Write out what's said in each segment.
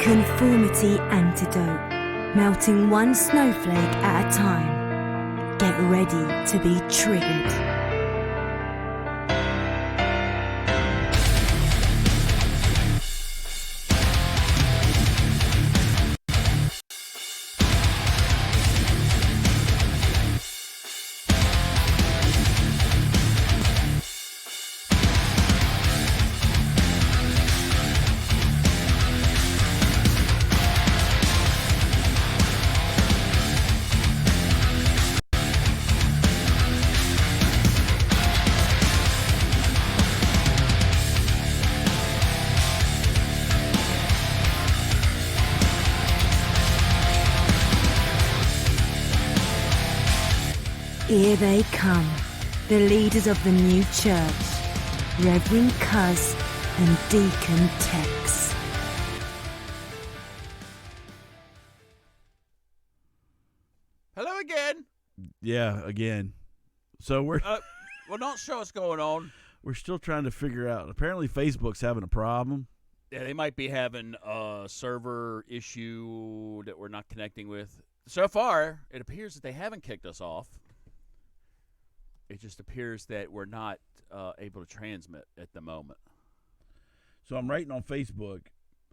Conformity Antidote. Melting one snowflake at a time. Get ready to be triggered. Here they come, the leaders of the new church, Reverend Cuz and Deacon Tex. Hello again. Yeah, again. So we're Not sure what's going on. we're still trying to figure out. Apparently, Facebook's having a problem. Yeah, they might be having a server issue that we're not connecting with. So far, it appears that they haven't kicked us off. It just appears that we're not able to transmit at the moment. So I'm writing on Facebook.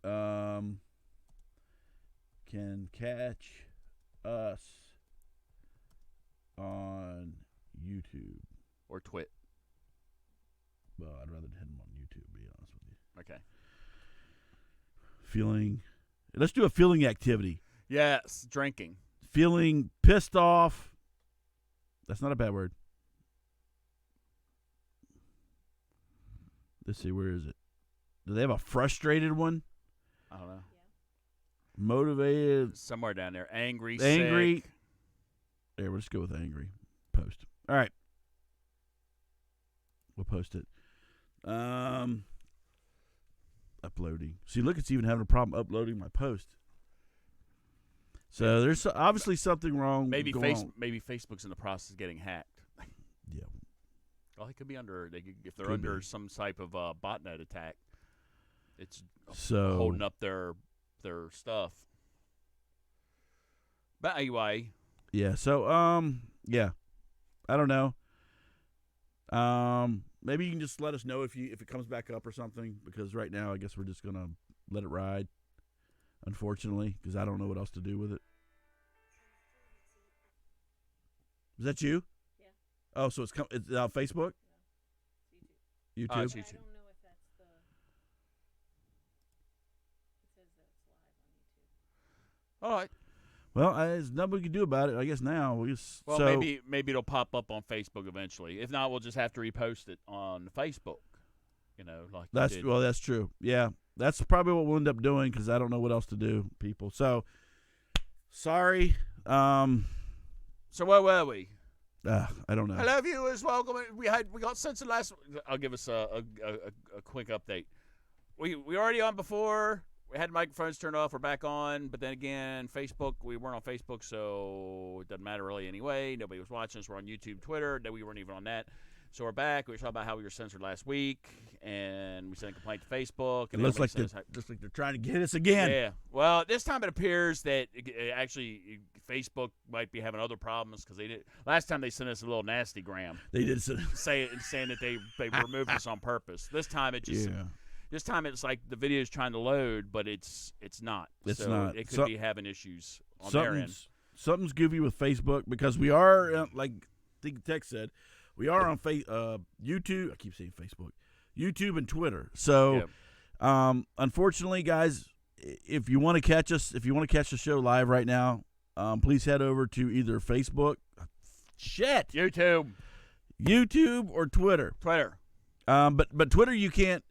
Can catch us on YouTube Or Twit. Well, I'd rather hit them on YouTube, to be honest with you. Okay. Feeling. Let's do a feeling activity. Yes, drinking. Feeling pissed off. That's not a bad word. Let's see, where is it? Do they have a frustrated one? I don't know. Motivated. Somewhere down there. Angry, Angry. sick. There, we'll just go with angry. Post. All right. We'll post it. Uploading. See, look, it's even having a problem uploading my post. So there's obviously something wrong. Maybe going on. maybe Facebook's in the process of getting hacked. Yeah. Well, it could be under. If they're Could under be. some type of botnet attack, it's So holding up their stuff. But anyway, yeah. So yeah. I don't know. Maybe you can just let us know if it comes back up or something, because right now I guess we're just gonna let it ride. Unfortunately, because I don't know what else to do with it. Is that you? Yeah. Oh, so it's Facebook? Oh, YouTube. it's YouTube. I don't know if that's the. It says that it's live on YouTube. all right. Well, there's nothing we can do about it. I guess now we just. Well, so, maybe it'll pop up on Facebook eventually. If not, we'll just have to repost it on Facebook. You know, like you did. that's true. Yeah, that's probably what we'll end up doing, because I don't know what else to do, people. So sorry. So where were we? I don't know. Hello, viewers. Welcome. We got censored last. I'll give us a quick update. We already on before. We had microphones turned off. We're back on. But then again, Facebook. We weren't on Facebook, so it doesn't matter really anyway. Nobody was watching us. We're on YouTube, Twitter. No, we weren't even on that. So we're back. We were talking about how we were censored last week, and we sent a complaint to Facebook. And It looks like they're trying to get us again. Yeah. Well, this time it appears that actually Facebook might be having other problems, because they did last time they sent us a little nasty gram They did. saying that they removed us on purpose. This time it just this time it's like the video is trying to load, but it's not. It's so not. It could be having issues on their end. Something's goofy with Facebook, because we are, like Deacon Tex said, we are on YouTube. I keep saying Facebook, YouTube and Twitter. So, unfortunately, guys, if you want to catch us, if you want to catch the show live right now, please head over to either Facebook, YouTube or Twitter. But Twitter you can't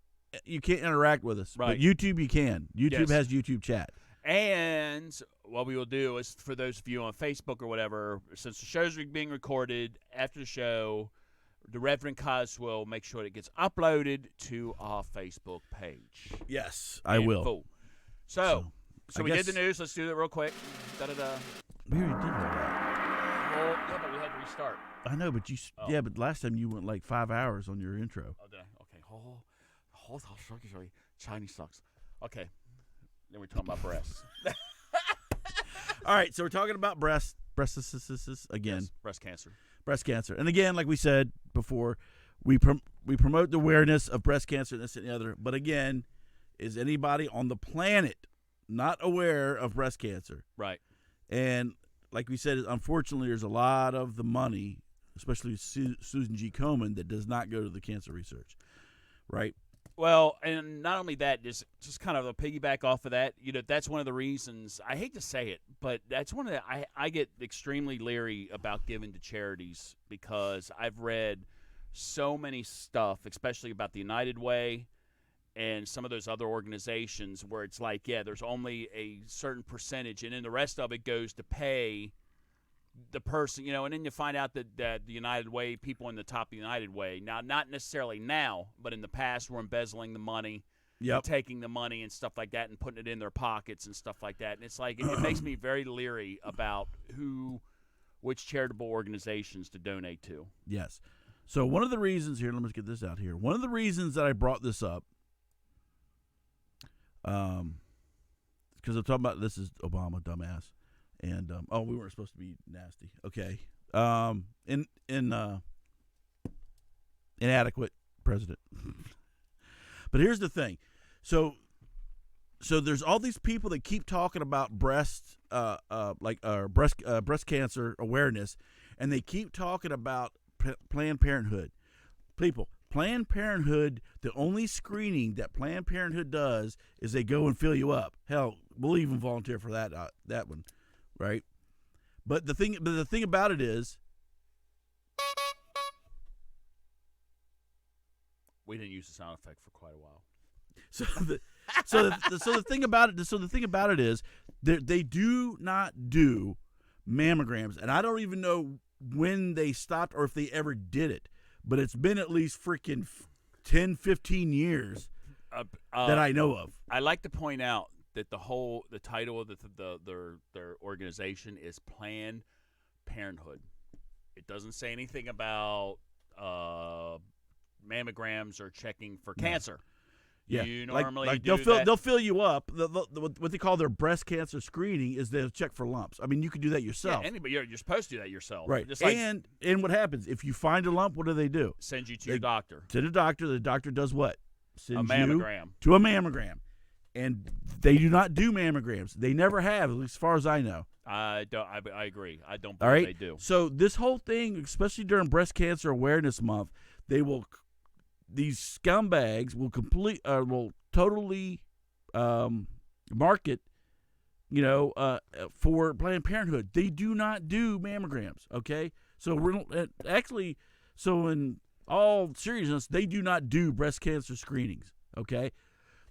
interact with us. Right. But YouTube you can. YouTube has YouTube chat. And what we will do is, for those of you on Facebook or whatever, since the show's being recorded after the show, the Reverend Cuz will make sure it gets uploaded to our Facebook page. Yes, I will. Full. So we guess- did the news. Let's do that real quick. Da-da-da. We already did all that. Well, yeah, but we had to restart. I know, but but last time you went like 5 hours on your intro. Oh, did I? Okay. Chinese sucks. Okay. Then we're talking about breasts. All right, so we're talking about breast again. Yes, breast cancer. Breast cancer. And again, like we said before, we promote the awareness of breast cancer, this and the other. But again, is anybody on the planet not aware of breast cancer? Right. And like we said, unfortunately, there's a lot of the money, especially Susan G. Komen, that does not go to the cancer research, right? Well, and not only that, just kind of a piggyback off of that, that's one of the reasons, I hate to say it, but that's one of the, I get extremely leery about giving to charities because I've read so many stuff, especially about the United Way and some of those other organizations where it's like, yeah, there's only a certain percentage, and then the rest of it goes to pay the person, and then you find out that the United Way, people in the top of the United Way, now not necessarily now, but in the past were embezzling the money, taking the money and stuff like that and putting it in their pockets and stuff like that. And it's like, it makes me very leery about which charitable organizations to donate to. Yes. So one of the reasons here, let me get this out here. One of the reasons that I brought this up, because I'm talking about, this is Obama, dumbass. And we weren't supposed to be nasty. Okay. Inadequate president. But here's the thing. So there's all these people that keep talking about breast cancer awareness, and they keep talking about Planned Parenthood. People, Planned Parenthood, the only screening that Planned Parenthood does is they go and fill you up. Hell, we'll even volunteer for that one. Right, but the thing about it is, we didn't use the sound effect for quite a while. So the thing about it is, they do not do mammograms, and I don't even know when they stopped or if they ever did it, but it's been at least freaking 10, 15 years that I know of. I like to point out that the title of their organization is Planned Parenthood. It doesn't say anything about mammograms or checking for cancer. Yeah, you normally like do they'll fill you up. What they call their breast cancer screening is they'll check for lumps. I mean, you can do that yourself. Yeah, anybody, you're supposed to do that yourself, right? Just like, and what happens if you find a lump? What do? Send you to your doctor. To the doctor. The doctor does what? Sends a mammogram. You to a mammogram. And they do not do mammograms. They never have, at least as far as I know. I agree. I don't believe they do. So this whole thing, especially during Breast Cancer Awareness Month, these scumbags will totally market, for Planned Parenthood. They do not do mammograms. Okay, so in all seriousness, they do not do breast cancer screenings. Okay.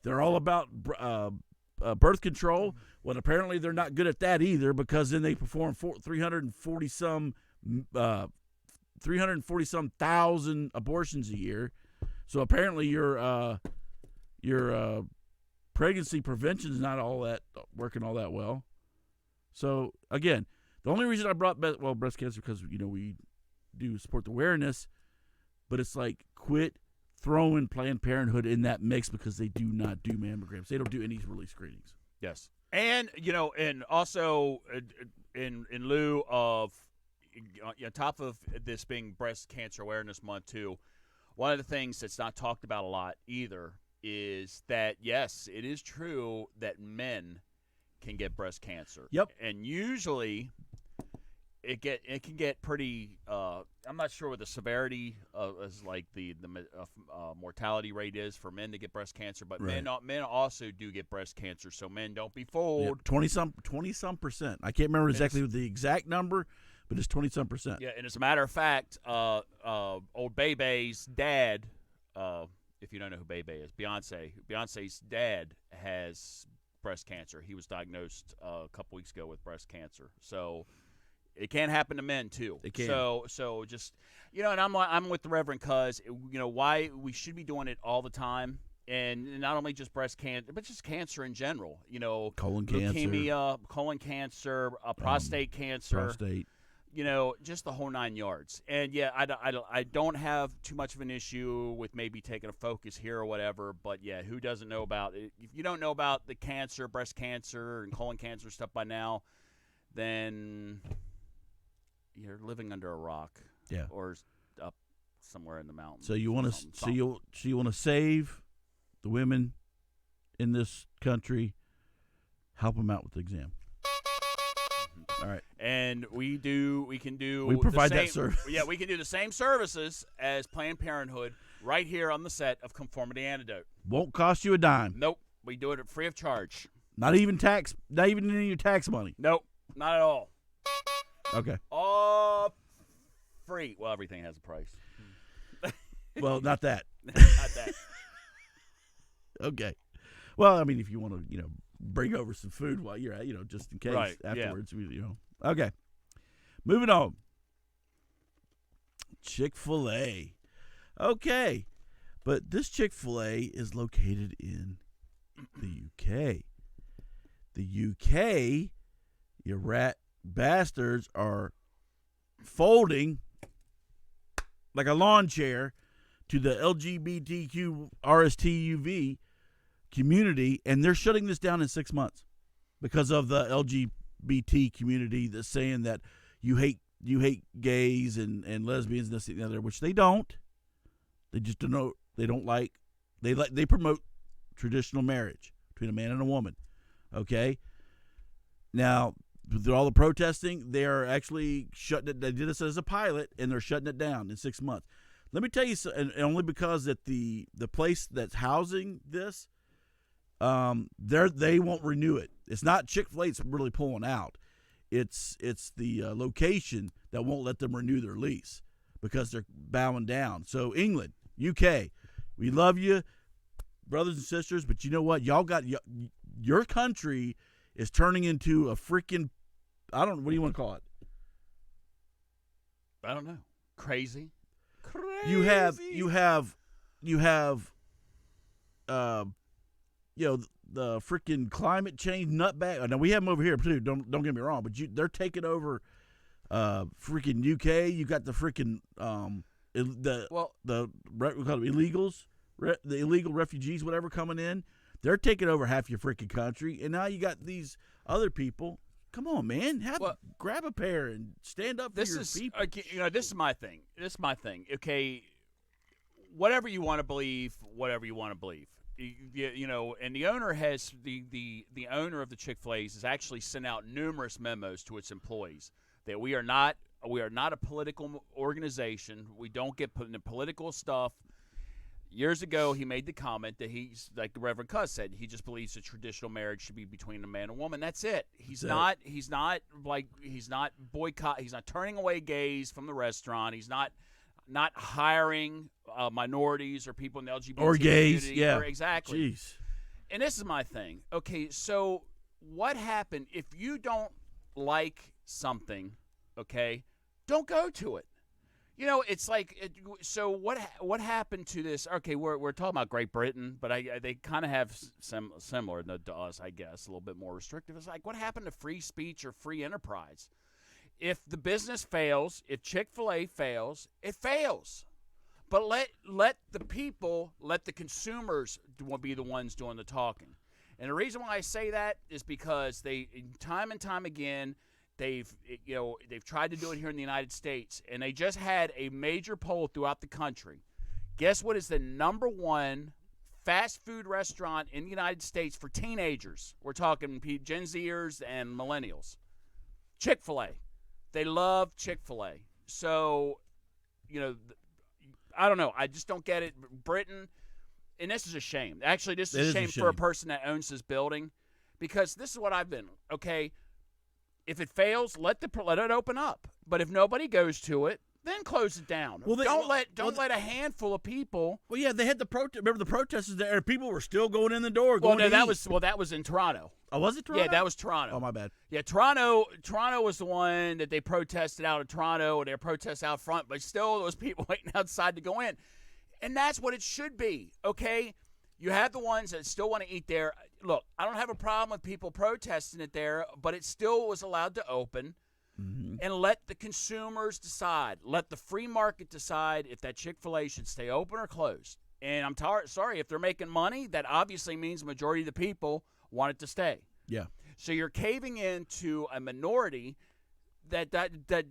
They're all about birth control. Well, apparently they're not good at that either, because then they perform 340 some thousand abortions a year. So apparently your pregnancy prevention is not working all that well. So again, the only reason I brought breast cancer, because we do support the awareness, but it's like, quit throwing Planned Parenthood in that mix, because they do not do mammograms. They don't do any release screenings. Yes. And, and also in lieu of, on top of this being Breast Cancer Awareness Month too, one of the things that's not talked about a lot either is that, yes, it is true that men can get breast cancer. Yep. And usually it can get pretty. I'm not sure what the severity is, like the mortality rate is for men to get breast cancer, but right. men also do get breast cancer. So men, don't be fooled. 20-some%. I can't remember exactly the exact number, but it's 20-some%. Yeah, and as a matter of fact, old Bebe's dad, if you don't know who Bebe is, Beyonce's dad has breast cancer. He was diagnosed a couple weeks ago with breast cancer. So it can happen to men too. It can. So just, and I'm with the Reverend Cuz, why we should be doing it all the time. And not only just breast cancer, but just cancer in general. Colon leukemia, colon cancer, prostate cancer. Prostate. just the whole 9 yards. And yeah, I don't have too much of an issue with maybe taking a focus here or whatever. But yeah, who doesn't know about it? If you don't know about the cancer, breast cancer, and colon cancer stuff by now, then you're living under a rock. Yeah. Or up somewhere in the mountains. So you want to you want to save the women in this country, help them out with the exam. All right. And we can do We provide the same, that service. Yeah, we can do the same services as Planned Parenthood right here on the set of Conformity Antidote. Won't cost you a dime. Nope. We do it at free of charge. Not even any of your tax money. Nope. Not at all. Okay. All free. Well, everything has a price. Well, not that. Not that. Okay. Well, I mean, if you want to, bring over some food while you're at, just in case Right, afterwards, Okay. Moving on. Chick-fil-A. Okay. But this Chick-fil-A is located in the UK. The UK, you rat bastards, are folding like a lawn chair to the LGBTQ RSTUV community, and they're shutting this down in 6 months because of the LGBT community that's saying that you hate gays and lesbians and this and the other, which they don't. They just don't know. They don't like. They promote traditional marriage between a man and a woman. Okay. Now, with all the protesting, they are actually shutting it. They did this as a pilot, and they're shutting it down in 6 months. Let me tell you, and only because that the place that's housing this, they won't renew it. It's not Chick-fil-A that's really pulling out. It's the location that won't let them renew their lease because they're bowing down. So England, UK, we love you, brothers and sisters, but you know what? Y'all got your country is turning into a freaking, what do you want to call it? I don't know. Crazy. You have the freaking climate change nutbag. Now we have them over here too. Don't get me wrong, but they're taking over freaking UK. You got the freaking we call them illegals, the illegal refugees, whatever, coming in. They're taking over half your freaking country, and now you got these other people. Come on, man, grab a pair and stand up for your people. This is my thing. Okay, whatever you want to believe, and the owner has the owner of the Chick-fil-A's has actually sent out numerous memos to its employees that we are not a political organization. We don't get put into political stuff. Years ago, he made the comment that he's, like the Reverend Cuss said, he just believes that traditional marriage should be between a man and a woman. That's it. He's not boycott. He's not turning away gays from the restaurant. He's not hiring minorities or people in the LGBT or gays. community. Yeah, exactly. Jeez. And this is my thing. Okay, so what happened if you don't like something? Okay, don't go to it. It's like, so what happened to this? Okay, we're talking about Great Britain, but they kind of have similar to us, I guess, a little bit more restrictive. It's like, what happened to free speech or free enterprise? If the business fails, if Chick-fil-A fails, it fails. But let the consumers be the ones doing the talking. And the reason why I say that is because they, time and time again, they've tried to do it here in the United States, and they just had a major poll throughout the country. Guess what is the number one fast food restaurant in the United States for teenagers? We're talking Gen Zers and millennials. Chick-fil-A. They love Chick-fil-A. So, I don't know. I just don't get it. Britain, and this is a shame. Actually, this is a shame for a person that owns this building, because this is what I've been. Okay, if it fails, let it open up. But if nobody goes to it, then close it down. Well, don't let a handful of people. Well, yeah, they had the protest. Remember the protesters there? People were still going in the door. That was in Toronto. Oh, was it Toronto? Yeah, that was Toronto. Oh, my bad. Yeah, Toronto was the one that they protested out of Toronto, and they protested out front, but still there was people waiting outside to go in. And that's what it should be, okay? You have the ones that still want to eat there. Look, I don't have a problem with people protesting it there, but it still was allowed to open. and let the consumers decide. Let the free market decide if that Chick-fil-A should stay open or closed. And I'm sorry, if they're making money, that obviously means the majority of the people want it to stay. Yeah. So you're caving into a minority that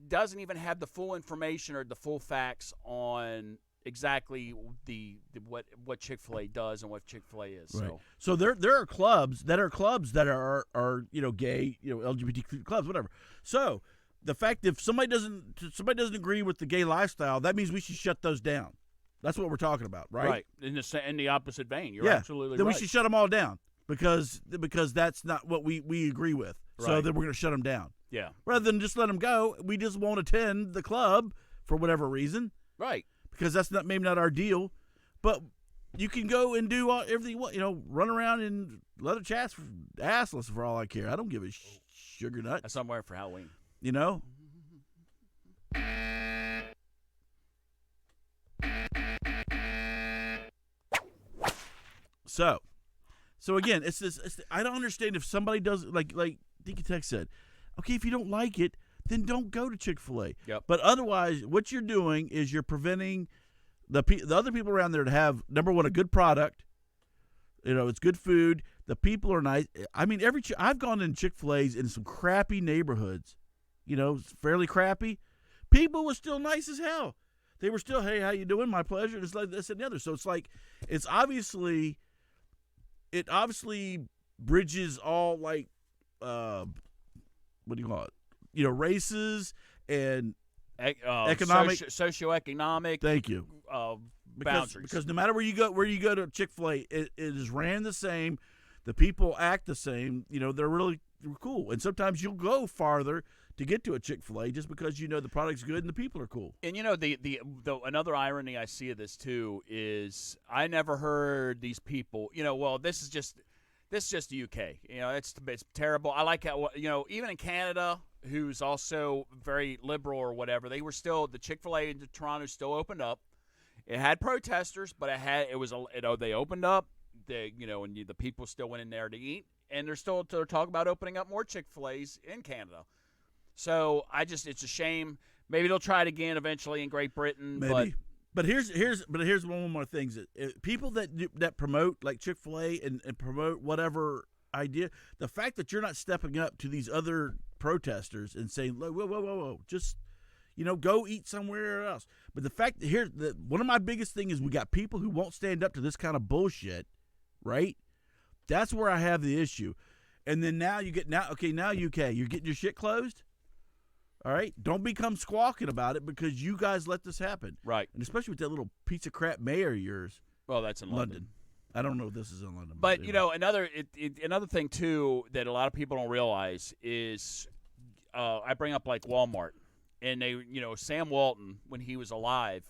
doesn't even have the full information or the full facts on exactly what Chick-fil-A does and what Chick-fil-A is. Right. So there are clubs that are gay, LGBTQ clubs, whatever. So the fact if somebody doesn't agree with the gay lifestyle, that means we should shut those down. That's what we're talking about, right? Right. In the opposite vein, you're absolutely then right. we should shut them all down because that's not what we agree with. Right. So then we're going to shut them down. Yeah. Rather than just let them go, we just won't attend the club for whatever reason. Right. Because that's maybe not our deal, but you can go and do everything you want. Run around in leather chats, assless for all I care. I don't give a sugar nut. That's somewhere for Halloween. So again, it's this. I don't understand if somebody does like Deacon Tech said. Okay, if you don't like it, then don't go to Chick-fil-A. Yep. But otherwise, what you're doing is you're preventing the other people around there to have, number one, a good product. It's good food. The people are nice. I mean, I've gone in Chick-fil-A's in some crappy neighborhoods, fairly crappy. People were still nice as hell. They were still, hey, how you doing? My pleasure. It's like this and the other. So it's like, it obviously bridges all like, what do you call it? Races and economic, socioeconomic. Thank you. Boundaries. Because no matter where you go to Chick-fil-A, it is ran the same. The people act the same. They're really cool. And sometimes you'll go farther to get to a Chick-fil-A just because the product's good and the people are cool. And the another irony I see of this too is I never heard these people. This is just the UK. It's terrible. I like how even in Canada, who's also very liberal or whatever, they were still the Chick-fil-A in Toronto still opened up. It had protesters, but they opened up. And the people still went in there to eat, and they're talking about opening up more Chick-fil-A's in Canada. So it's a shame. Maybe they'll try it again eventually in Great Britain. Maybe. But here's one more thing. People that promote like Chick-fil-A and promote whatever idea, the fact that you're not stepping up to these other protesters and saying, whoa, just go eat somewhere else. But the fact that one of my biggest thing is we got people who won't stand up to this kind of bullshit, right? That's where I have the issue. And then now UK, you're getting your shit closed. All right, don't become squawking about it because you guys let this happen, right? And especially with that little piece of crap mayor of yours. Well, that's in London. I don't know if this is in London, but another thing too that a lot of people don't realize is I bring up like Walmart, and they Sam Walton when he was alive,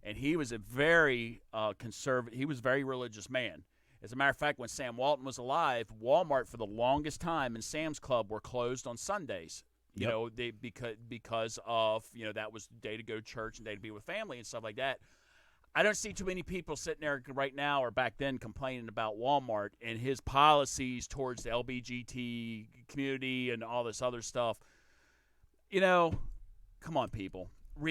and he was a very conservative. He was a very religious man. As a matter of fact, when Sam Walton was alive, Walmart for the longest time and Sam's Club were closed on Sundays. Because of that was the day to go to church and day to be with family and stuff like that. I don't see too many people sitting there right now or back then complaining about Walmart and his policies towards the LGBT community and all this other stuff. Come on, people,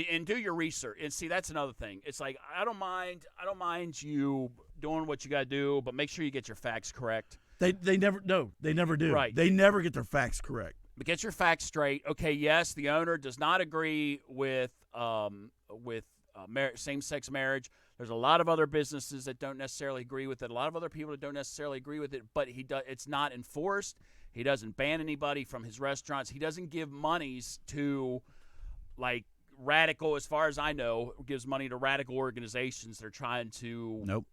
and do your research. And see, that's another thing. It's like I don't mind you doing what you got to do, but make sure you get your facts correct. They never do. Right. They never get their facts correct. But get your facts straight. Okay, yes, the owner does not agree with same-sex marriage. There's a lot of other businesses that don't necessarily agree with it. A lot of other people that don't necessarily agree with it. But it's not enforced. He doesn't ban anybody from his restaurants. He doesn't give monies to, like, radical, as far as I know, gives money to radical organizations. They're trying to. Nope.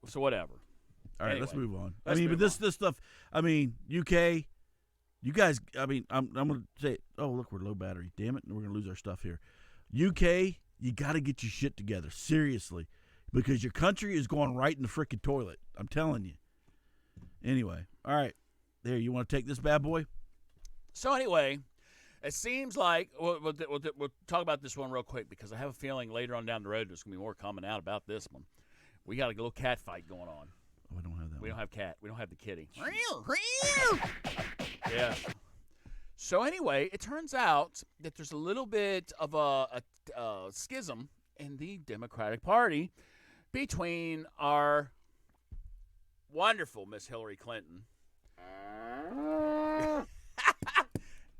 So whatever. All right, anyway, let's move on. This stuff. UK. You guys, I'm going to say, oh, look, we're low battery. Damn it, and we're going to lose our stuff here. UK, you got to get your shit together, seriously, because your country is going right in the freaking toilet. I'm telling you. Anyway, all right. There, you want to take this bad boy? So anyway, it seems like we'll talk about this one real quick because I have a feeling later on down the road there's going to be more coming out about this one. We got a little cat fight going on. Oh, I don't have that. We don't have cat. We don't have the kitty. Yeah. So anyway, it turns out that there's a little bit of a schism in the Democratic Party between our wonderful Miss Hillary Clinton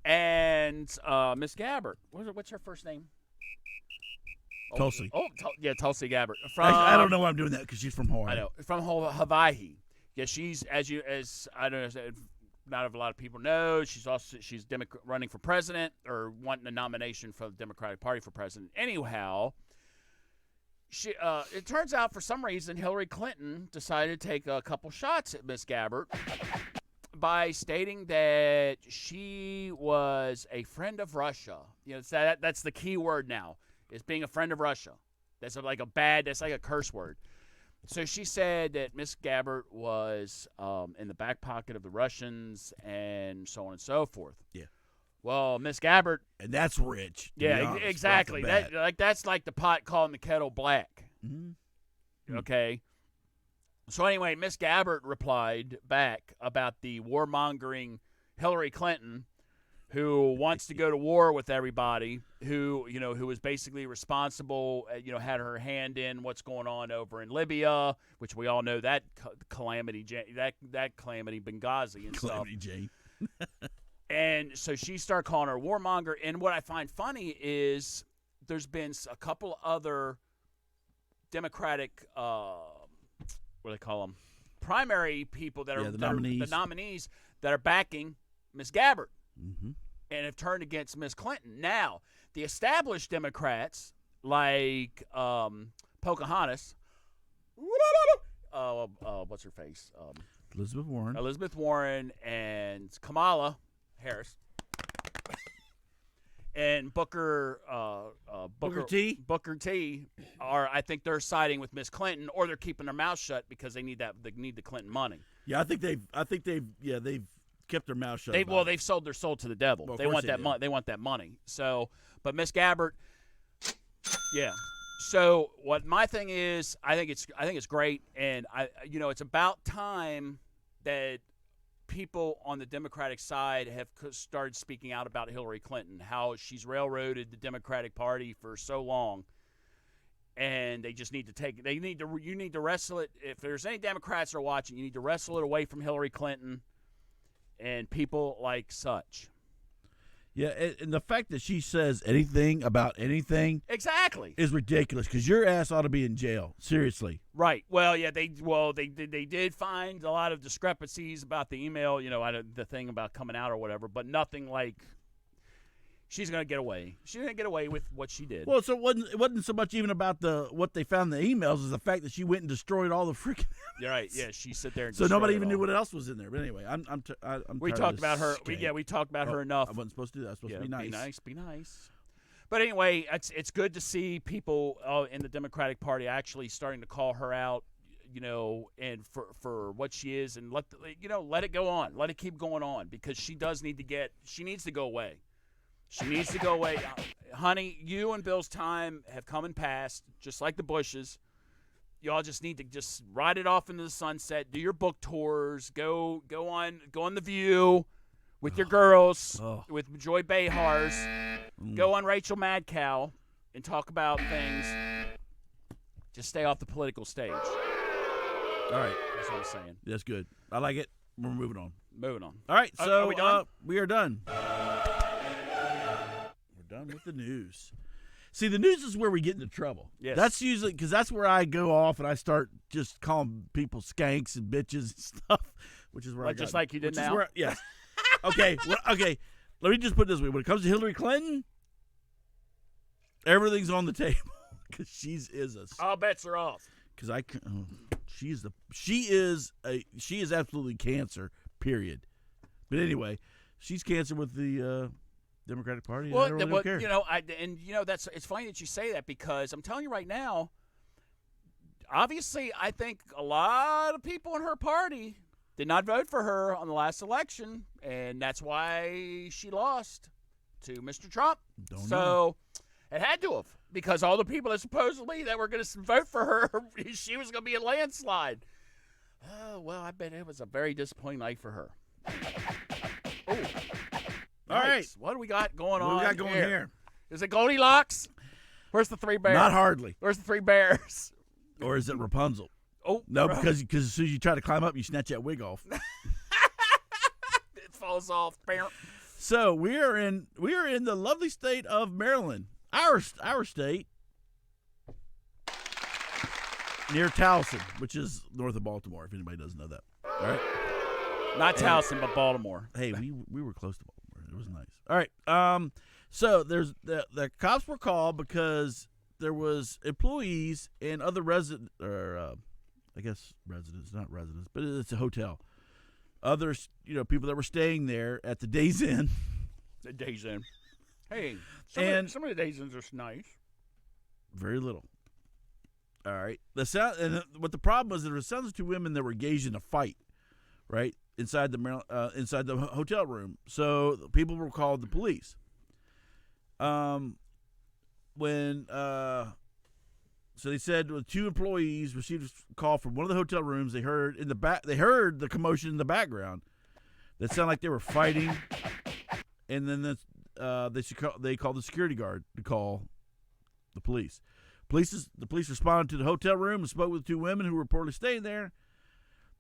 and Miss Gabbard. What's her first name? Tulsi. Tulsi Gabbard. Actually, I don't know why I'm doing that because she's from Hawaii. I know, from Hawaii. Yeah, she's as I don't know. Not a lot of people know. She's running for president or wanting a nomination for the Democratic Party for president. Anyhow, it turns out for some reason Hillary Clinton decided to take a couple shots at Miss Gabbard by stating that she was a friend of Russia. You know, that's the key word now, is being a friend of Russia. That's like a curse word. So she said that Miss Gabbard was in the back pocket of the Russians and so on and so forth. Yeah. Well, Miss Gabbard, and that's rich. Yeah, exactly. That's like the pot calling the kettle black. Mm-hmm. Okay. So anyway, Miss Gabbard replied back about the warmongering Hillary Clinton, who wants to go to war with everybody, who was basically responsible, had her hand in what's going on over in Libya, which we all know that calamity, that calamity Benghazi and Calamity stuff. Jane. And so she started calling her a warmonger. And what I find funny is there's been a couple other Democratic, what do they call them, primary people that are the nominees that are backing Miss Gabbard. Mm-hmm. And have turned against Miss Clinton. Now, the established Democrats, like Pocahontas, what's her face? Elizabeth Warren and Kamala Harris, and Booker T. I think they're siding with Miss Clinton, or they're keeping their mouth shut because they need the Clinton money. Yeah, I think they've kept their mouth shut. They've sold their soul to the devil. Well, they want that money. They want that money. So, but Miss Gabbard, yeah. So what my thing is, I think it's great, and it's about time that people on the Democratic side have started speaking out about Hillary Clinton, how she's railroaded the Democratic Party for so long. And they just need to you need to wrestle it. If there's any Democrats that are watching, you need to wrestle it away from Hillary Clinton and people like such. Yeah, and the fact that she says anything about anything exactly is ridiculous, because your ass ought to be in jail. Seriously. Right. Well, yeah, they did find a lot of discrepancies about the email, the thing about coming out or whatever, but nothing like she's going to get away. She's going to get away with what she did. Well, so it wasn't so much even about what they found in the emails, as the fact that she went and destroyed all the freaking. You're right. Yeah, she sat there and so nobody even knew what else was in there. But anyway, I'm we talked about her. We talked about her enough. I wasn't supposed to do that. I was supposed to be nice. Be nice. But anyway, it's good to see people in the Democratic Party actually starting to call her out, and for what she is, and let it go on, let it keep going on, because she needs to go away. She needs to go away. Honey, you and Bill's time have come and passed, just like the Bushes. Y'all just need to just ride it off into the sunset, do your book tours, go on The View with your girls, with Joy Behars, go on Rachel Madcow and talk about things. Just stay off the political stage. All right. That's what I'm saying. That's good. I like it. We're moving on. All right, so are we done? We are done. Done with the news. See, the news is where we get into trouble. Yes. That's usually because that's where I go off and I start just calling people skanks and bitches and stuff, which is where just like you did now. Yes. Okay. Okay. Let me just put it this way: when it comes to Hillary Clinton, everything's on the table because she is all bets are off. Because she is absolutely cancer. Period. But anyway, she's cancer with the Democratic Party. Well, I really don't care. It's funny that you say that, because I'm telling you right now, obviously, I think a lot of people in her party did not vote for her on the last election, and that's why she lost to Mr. Trump. Don't know. It had to have, because all the people that supposedly that were going to vote for her, she was going to be a landslide. Oh, well, I bet it was a very disappointing night for her. Oh. All right. What do we got going on? What do we got going here? Is it Goldilocks? Where's the three bears? Not hardly. Where's the three bears? Or is it Rapunzel? Oh No, because as soon as you try to climb up, you snatch that wig off. It falls off. So we are in the lovely state of Maryland, our state, near Towson, which is north of Baltimore. If anybody doesn't know that, all right. Not Towson, but Baltimore. Hey, we were close to Baltimore. It was nice. All right. So there's the cops were called because there was employees and other residents, not residents, but it's a hotel. Others, people that were staying there at the Days Inn. The Days Inn. Hey, some of the Days Inns are nice. Very little. All right. What the problem was, there were sounds of two women that were engaged in a fight, right, inside the hotel room. So the people were called the police. So they said two employees received a call from one of the hotel rooms. They heard the commotion in the background. That sounded like they were fighting, and then they called the security guard to call the police. The police responded to the hotel room and spoke with two women who were reportedly staying there.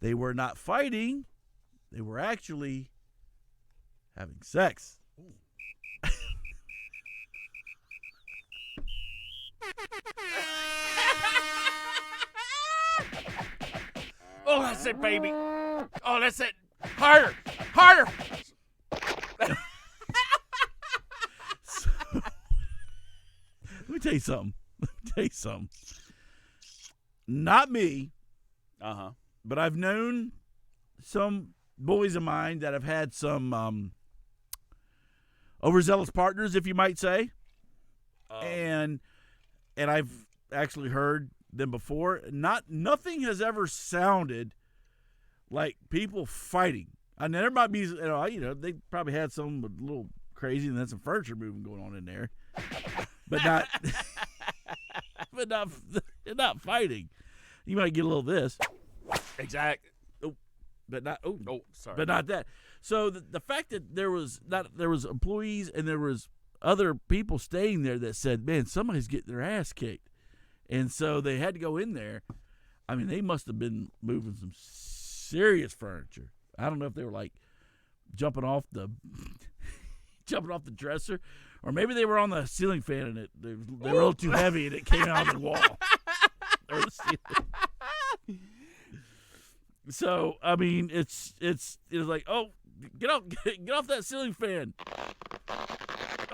They were not fighting; they were actually having sex. Oh, that's it, baby. Oh, that's it. Harder. Harder. So, let me tell you something. Not me. But I've known some boys of mine that have had some overzealous partners, if you might say. And I've actually heard them before. Nothing has ever sounded like people fighting. And there might be, they probably had some a little crazy and then some furniture moving going on in there, but not, not fighting. You might get a little of this, Exactly. but not. Oh, sorry. But not that. So the fact that there was employees and there was other people staying there that said, "Man, somebody's getting their ass kicked," and so they had to go in there. I mean, they must have been moving some serious furniture. I don't know if they were like jumping off the dresser, or maybe they were on the ceiling fan and they were a little too heavy and it came out of the wall or the ceiling. So I mean, it's like, oh, get off that ceiling fan.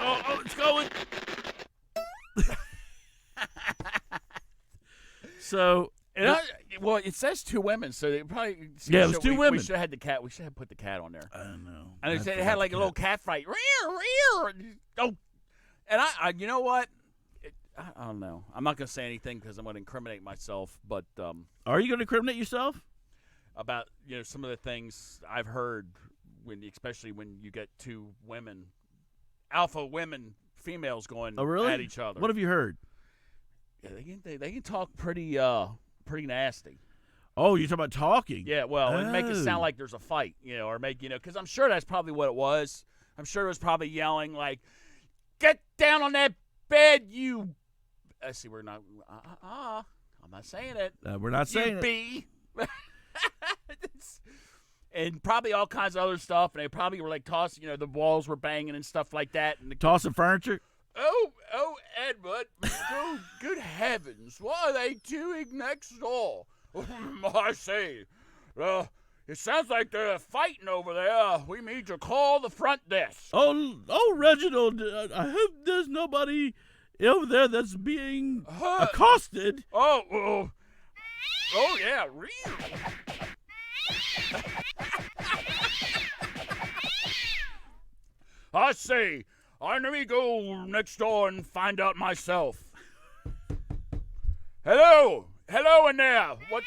Oh, it's going. So. Well, it says two women, so they probably. Yeah, it was two women. We should have had the cat. We should have put the cat on there. I don't know. And it had like a little cat fight. Oh, and I you know what? I don't know. I'm not gonna say anything because I'm gonna incriminate myself. But are you gonna incriminate yourself about some of the things I've heard especially when you get two women, alpha women, females going at each other. What have you heard? Yeah, they can talk pretty nasty. Oh, you're talking about talking? Yeah, well, and make it sound like there's a fight, or because I'm sure that's probably what it was. I'm sure it was probably yelling like, "Get down on that bed, you." See, we're not. I'm not saying it. We're not saying it. B. And probably all kinds of other stuff, and they probably were like tossing. The walls were banging and stuff like that, and tossing furniture. Oh, Edward! Oh, good heavens! What are they doing next door? I say, it sounds like they're fighting over there. We need to call the front desk. Oh, Reginald! I hope there's nobody over there that's being accosted. Oh, yeah, real. I say. Let me go next door and find out myself. Hello in there. What?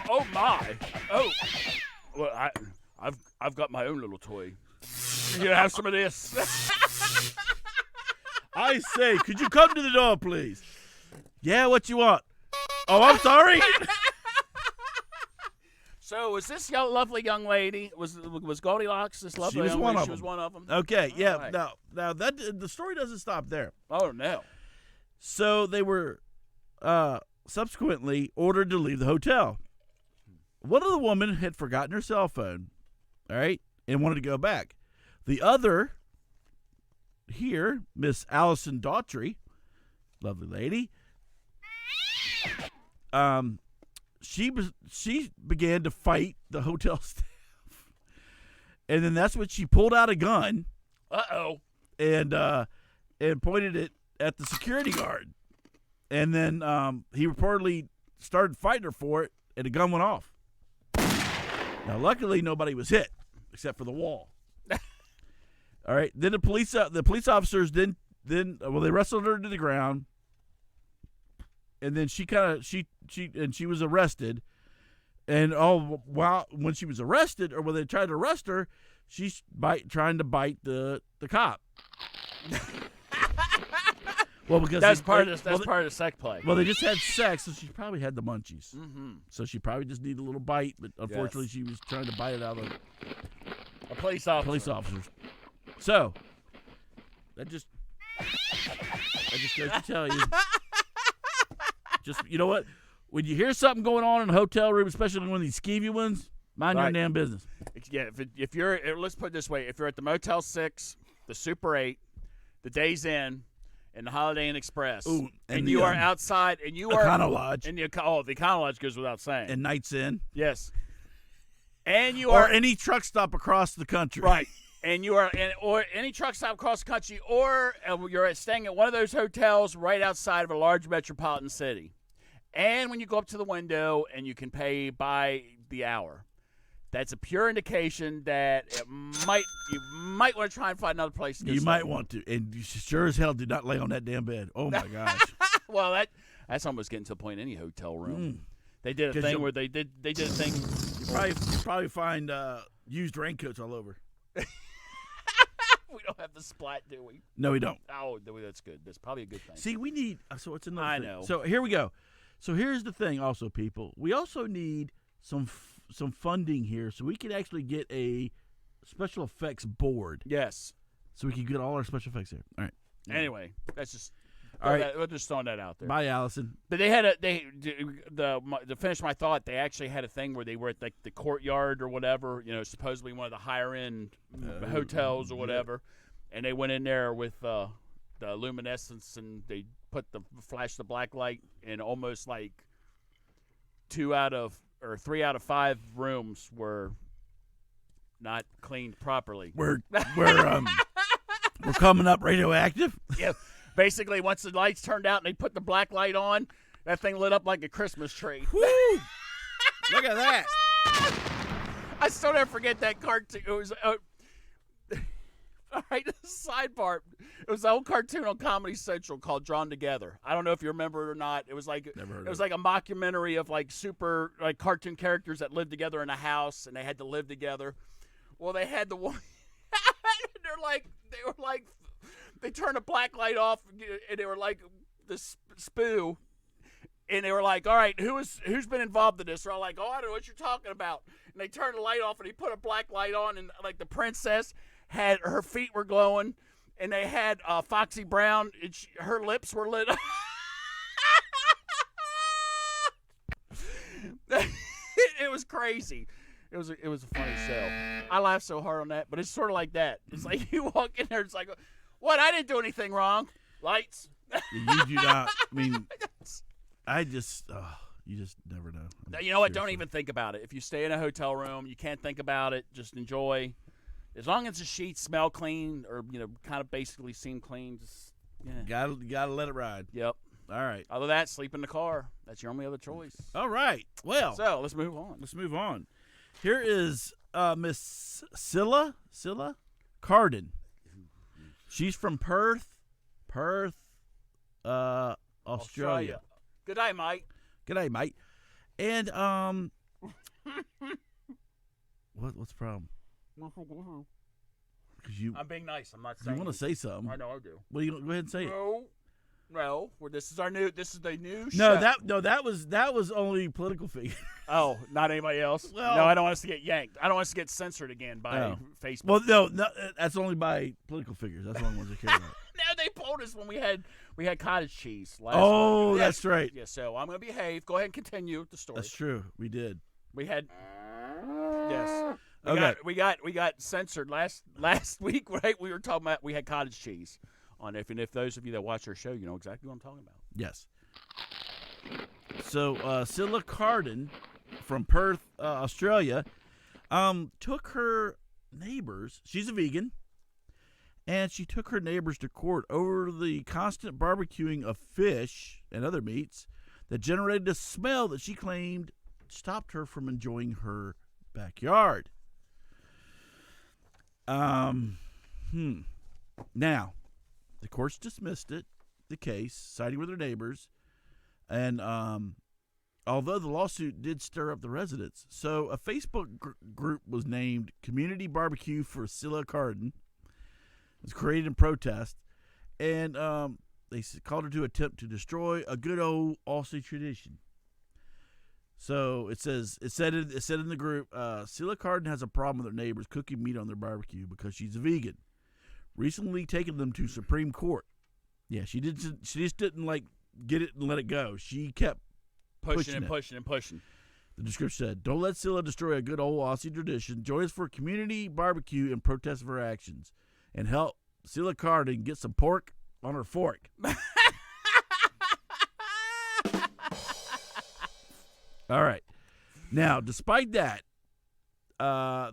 Oh my. Oh, well, I've got my own little toy. You gonna have some of this? I say, could you come to the door, please? Yeah, what you want? Oh, I'm sorry. So was this lovely young lady? Was Goldilocks this lovely was young one lady? of She was them. one of them. Okay, yeah. right. Now that the story doesn't stop there. Oh no. So they were subsequently ordered to leave the hotel. One of the women had forgotten her cell phone, all right, and wanted to go back. The other, here, Miss Allison Daughtry, lovely lady, she began to fight the hotel staff, and then that's when she pulled out a gun. And pointed it at the security guard, and then he reportedly started fighting her for it, and the gun went off. Now, luckily, nobody was hit except for the wall. All right. Then the police officers then they wrestled her to the ground, and then she was arrested. And when she was arrested, or when they tried to arrest her, she's trying to bite the cop. Well, because that's part of the sex play. Well, they just had sex, so she probably had the munchies. Mm-hmm. So she probably just needed a little bite, but unfortunately, she was trying to bite it out of a police officer. Police officers. So that just goes to tell you. Just, you know what? When you hear something going on in a hotel room, especially one of these skeevy ones, mind your damn business. Yeah, if you're, let's put it this way: if you're at the Motel 6, the Super 8, the Days Inn, and the Holiday Inn Express, and you are outside, and you are Econo Lodge, and the Econo Lodge goes without saying, and Nights Inn, yes, and you or any truck stop across the country, right? And you are or any truck stop across the country, or you're staying at one of those hotels right outside of a large metropolitan city. And when you go up to the window and you can pay by the hour, that's a pure indication that you might want to try and find another place to go. You might want to, and you sure as hell do not lay on that damn bed. Oh my gosh! Well, that's almost getting to the point in any hotel room. They did a thing where they did a thing. You probably find used raincoats all over. We don't have the splat, do we? No, we don't. Oh, that's good. That's probably a good thing. See, we need. So it's another. I thing. know. So here we go. So here's the thing, also, people. We also need some funding here, so we can actually get a special effects board. Yes. So we can get all our special effects here. All right. Anyway, that's just. All right. We're just throwing that out there. Bye, Allison. But they had to finish my thought. They actually had a thing where they were at like the Courtyard or whatever, supposedly one of the higher end hotels or whatever, and they went in there with the luminescence and they flashed the black light, and almost like 3 out of 5 rooms were not cleaned properly. We're coming up radioactive. Yeah. Basically, once the lights turned out and they put the black light on, that thing lit up like a Christmas tree. Woo! Look at that. I still never forget that cartoon. It was, all right, sidebar. It was an old cartoon on Comedy Central called Drawn Together. I don't know if you remember it or not. It was like like a mockumentary of like super like cartoon characters that lived together in a house and they had to live together. Well, they had the one. They turned a black light off, and they were like this spoo, and they were like, "All right, who's been involved in this?" They're all like, "Oh, I don't know what you're talking about." And they turned the light off, and he put a black light on, and like the princess had her feet were glowing, and they had Foxy Brown, and her lips were lit up. It was crazy. It was a funny show. I laughed so hard on that, but it's sort of like that. It's like you walk in there, it's like, what? I didn't do anything wrong. Lights. You do not. I mean, you just never know. You know what? Don't even think about it. If you stay in a hotel room, you can't think about it. Just enjoy. As long as the sheets smell clean or kind of basically seem clean, just gotta let it ride. Yep. All right. Other than that, sleep in the car. That's your only other choice. All right. Well, so let's move on. Here is Miss Scylla Carden. She's from Perth, Australia. Good day, mate. And what's the problem? Because I'm being nice. I'm not you saying. want to say something. I know I do. Well, you go ahead and say it. No. No, this is the new No, show. that was only political figure. Oh, not anybody else? Well- No, I don't want us to get yanked. I don't want us to get censored again by Facebook. Well, no, that's only by political figures. That's the only ones I care about. No, they pulled us when we had cottage cheese last Oh, week. that's right. Yeah, so I'm going to behave. Go ahead and continue the story. That's true. We did. We had yes. Okay. We got censored last week, right? We were talking about we had cottage cheese on if those of you that watch our show, you know exactly what I'm talking about. Yes. So, Scylla Cardin from Perth, Australia, took her neighbors. She's a vegan, and she took her neighbors to court over the constant barbecuing of fish and other meats that generated a smell that she claimed stopped her from enjoying her backyard. Now, the courts dismissed the case, siding with her neighbors, and although the lawsuit did stir up the residents, so a Facebook group was named Community Barbecue for Scylla Cardin. It was created in protest, and they called her to attempt to destroy a good old Aussie tradition. So it said in the group, Scylla Cardin has a problem with her neighbors cooking meat on their barbecue because she's a vegan. Recently taken them to Supreme Court. Yeah, she just didn't like get it and let it go. She kept pushing. The description said, "Don't let Scylla destroy a good old Aussie tradition. Join us for community barbecue and protest of her actions, and help Scylla Cardin get some pork on her fork." All right. Now, despite that,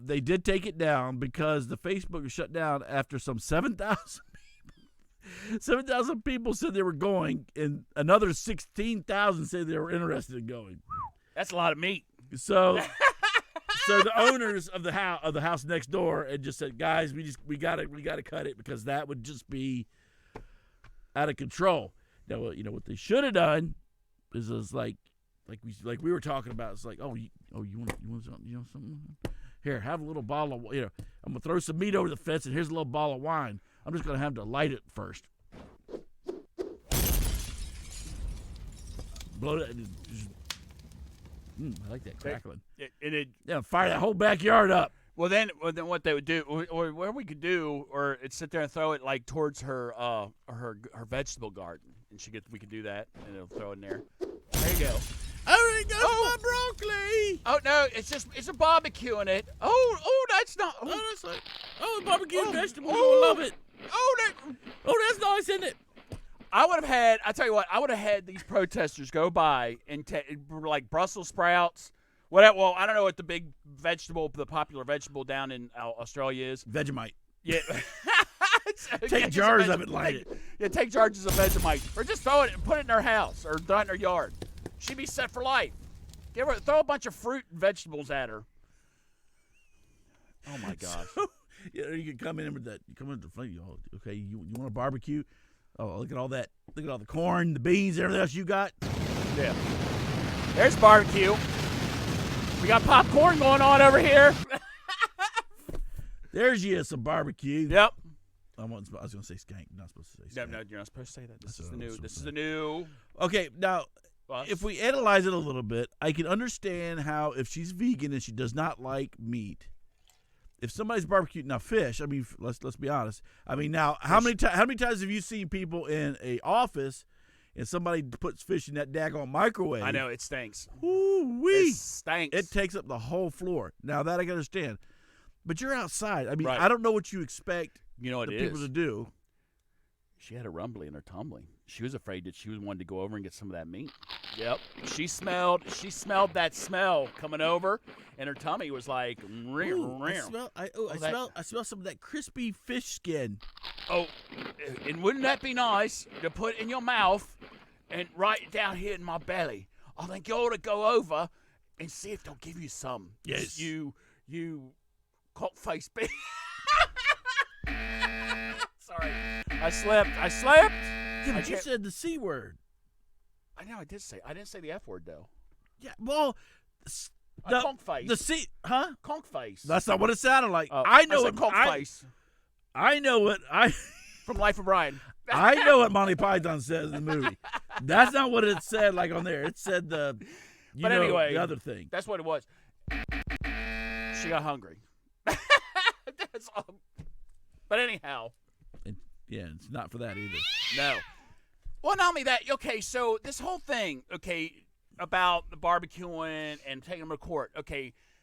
they did take it down because the Facebook was shut down after some 7,000 people said they were going, and another 16,000 said they were interested in going. That's a lot of meat. So the owners of the house next door had just said, "Guys, we gotta cut it because that would just be out of control." Now, you know what they should have done is like we were talking about. It's like, you want something? Here, have a little bottle of, I'm gonna throw some meat over the fence, and here's a little bottle of wine. I'm just gonna have to light it first. Blow it. I like that crackling. Fire that whole backyard up. Well, then what they would do, or what we could do, or it's sit there and throw it like towards her vegetable garden, and we could do that, and it'll throw it in there. There you go. Oh, there goes my broccoli. Oh no, it's a barbecue in it. Oh, that's not. Barbecue vegetables. I love it. That's nice, isn't it? I tell you what, I would have had these protesters go by and like Brussels sprouts. Well, I don't know what the popular vegetable down in Australia is. Vegemite. Yeah. Take jars of it, light it. Yeah, take jars of Vegemite, or just throw it and put it in her house or throw it in her yard. She'd be set for life. Throw a bunch of fruit and vegetables at her. Oh my gosh. You can come in with that. You come in with the front. Okay, you want a barbecue? Oh, look at all that. Look at all the corn, the beans, everything else you got. Yeah. There's barbecue. We got popcorn going on over here. There's some barbecue. Yep. I was going to say skank. I'm not supposed to say skank. No, you're not supposed to say that. This is the new. Okay, now, if we analyze it a little bit, I can understand how if she's vegan and she does not like meat, if somebody's barbecuing now fish, I mean, let's be honest. I mean, now how many times have you seen people in a office and somebody puts fish in that daggone microwave? I know it stinks. Ooh-wee. It stinks. It takes up the whole floor. Now that I can understand, but you're outside. I mean, right. I don't know what you expect. People to do. She had a rumbly in her tumbling. She was afraid that she wanted to go over and get some of that meat. Yep. She smelled that smell coming over, and her tummy was like, I smell some of that crispy fish skin. Oh, and wouldn't that be nice to put in your mouth and right down here in my belly? I think you ought to go over and see if they'll give you some. Yes. You cock-faced bitch. Sorry. I slipped. Yeah, but you said the C word. I know I did say. I didn't say the F word though. Yeah, well, conch face. The C, huh? Conch face. That's not what it sounded like. I know it. Conch face. I know what I. From Life of Brian. I know what Monty Python says in the movie. That's not what it said like on there. It said the Anyway, the other thing. That's what it was. She got hungry. That's all. But anyhow. Yeah, it's not for that either. No. Well, not only that, okay, so this whole thing, about the barbecuing and taking them to court,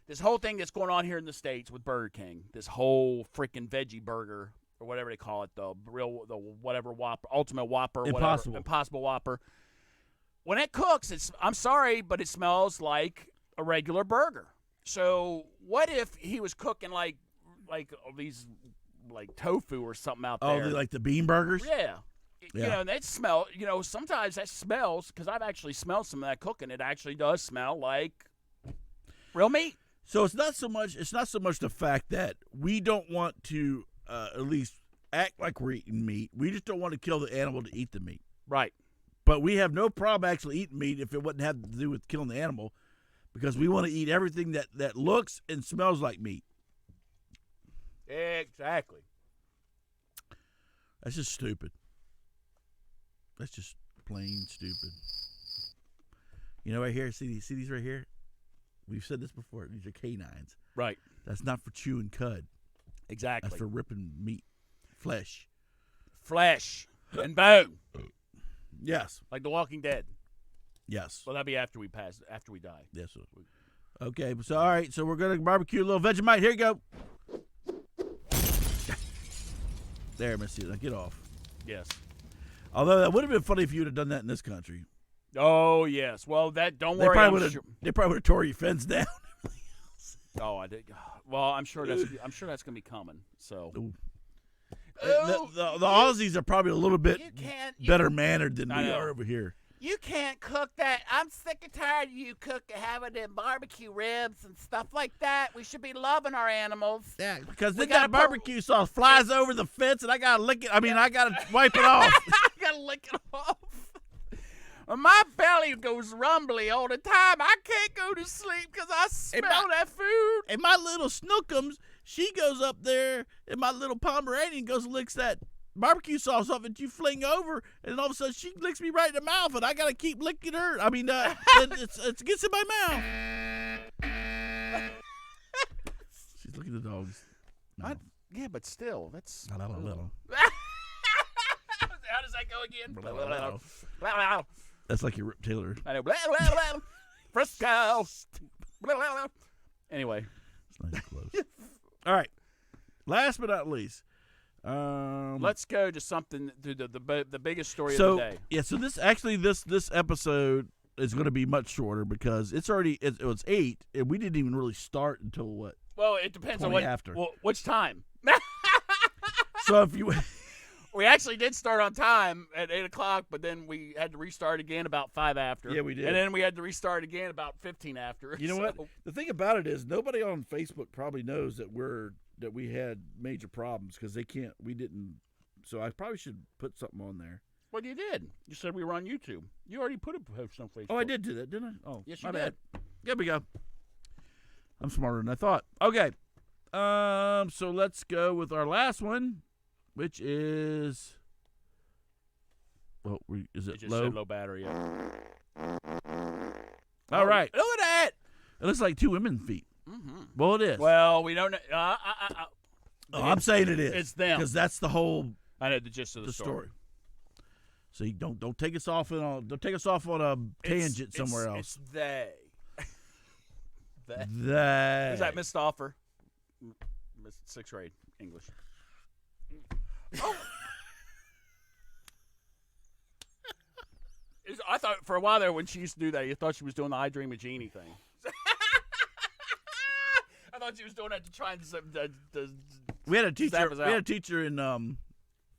this whole thing that's going on here in the States with Burger King, this whole freaking veggie burger, or whatever they call it, the whatever Whopper, Ultimate Whopper, Impossible. whatever, Impossible Whopper. When it cooks, I'm sorry, but it smells like a regular burger. So what if he was cooking like these like tofu or something out there? Oh, like the bean burgers? Yeah. You know, they smell, sometimes that smells, because I've actually smelled some of that cooking. It actually does smell like real meat. So it's not so much the fact that we don't want to at least act like we're eating meat. We just don't want to kill the animal to eat the meat. Right. But we have no problem actually eating meat if it wouldn't have to do with killing the animal, because we want to eat everything that looks and smells like meat. Exactly. That's just stupid. That's just plain stupid. Right here, see these right here? We've said this before. These are canines. Right. That's not for chewing cud. Exactly. That's for ripping meat, flesh. And bone. Yes. Like The Walking Dead. Yes. Well, that'd be after we die. Yes, sir. Okay, so all right, so we're gonna barbecue a little Vegemite. Here you go. There, Missy. Now get off. Yes. Although that would have been funny if you would have done that in this country. Oh, yes. Well, don't They worry. probably would have tore your fence down. Oh, I did. Well, I'm sure that's gonna be coming. So. Ooh. The Aussies are probably a little bit better mannered than we are over here. You can't cook that. I'm sick and tired of you having them barbecue ribs and stuff like that. We should be loving our animals. Yeah, because then that barbecue sauce flies over the fence, and I gotta lick it. I mean, I gotta wipe it off. I gotta lick it off. My belly goes rumbly all the time. I can't go to sleep because I smell that food. And my little Snookums, she goes up there, and my little Pomeranian goes and licks that barbecue sauce off that you fling over, and all of a sudden she licks me right in the mouth, and I gotta keep licking her. I mean, it gets in my mouth. She's looking at the dog's mouth. Yeah, but still, that's a little. How does that go again? That's like your Rip Taylor. I know. Frisco. Anyway, it's nice and close. All right. Last but not least. Let's go to something to the biggest story of the day. Yeah, so this episode is going to be much shorter because it was 8 and we didn't even really start until what? Well, it depends on which time. So if you we actually did start on time at 8:00, but then we had to restart again about 5 after. Yeah, we did. And then we had to restart again about 15 after. You know what? The thing about it is nobody on Facebook probably knows that we had major problems because we didn't. So I probably should put something on there. Well, you did. You said we were on YouTube. You already put a post on Facebook. Oh, I did do that, didn't I? Oh, yes, you my did. bad. There we go. I'm smarter than I thought. Okay. So let's go with our last one, which is. Well, is it just low? said low battery. Yeah. All right. Look at that. It looks like 2 women's feet. Mm-hmm. Well, it is. Well, we don't know. I'm saying it is. It's them because that's the whole. I know the gist of the story. So you don't take us off on a tangent somewhere else. It's they. They. Who's that, Miss Stoffer? Miss 6th grade English. Oh. I thought for a while there when she used to do that, you thought she was doing the I Dream of Jeannie thing. I thought she was doing that to try and. We had a teacher in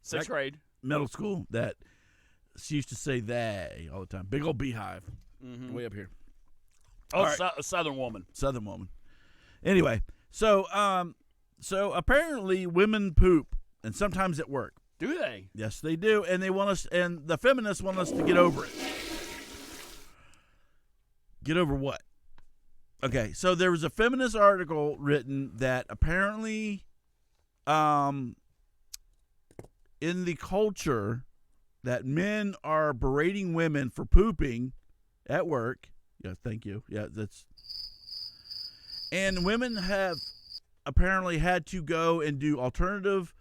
6th grade middle school that she used to say "they" all the time. Big old beehive, way up here. Oh, right. A Southern woman. Southern woman. Anyway, so apparently women poop, and sometimes at work. Do they? Yes, they do, and they want us, and the feminists want us to get over it. Get over what? Okay, so there was a feminist article written that apparently, in the culture that men are berating women for pooping at work. Yeah, thank you. Yeah, that's. And women have apparently had to go and do alternative,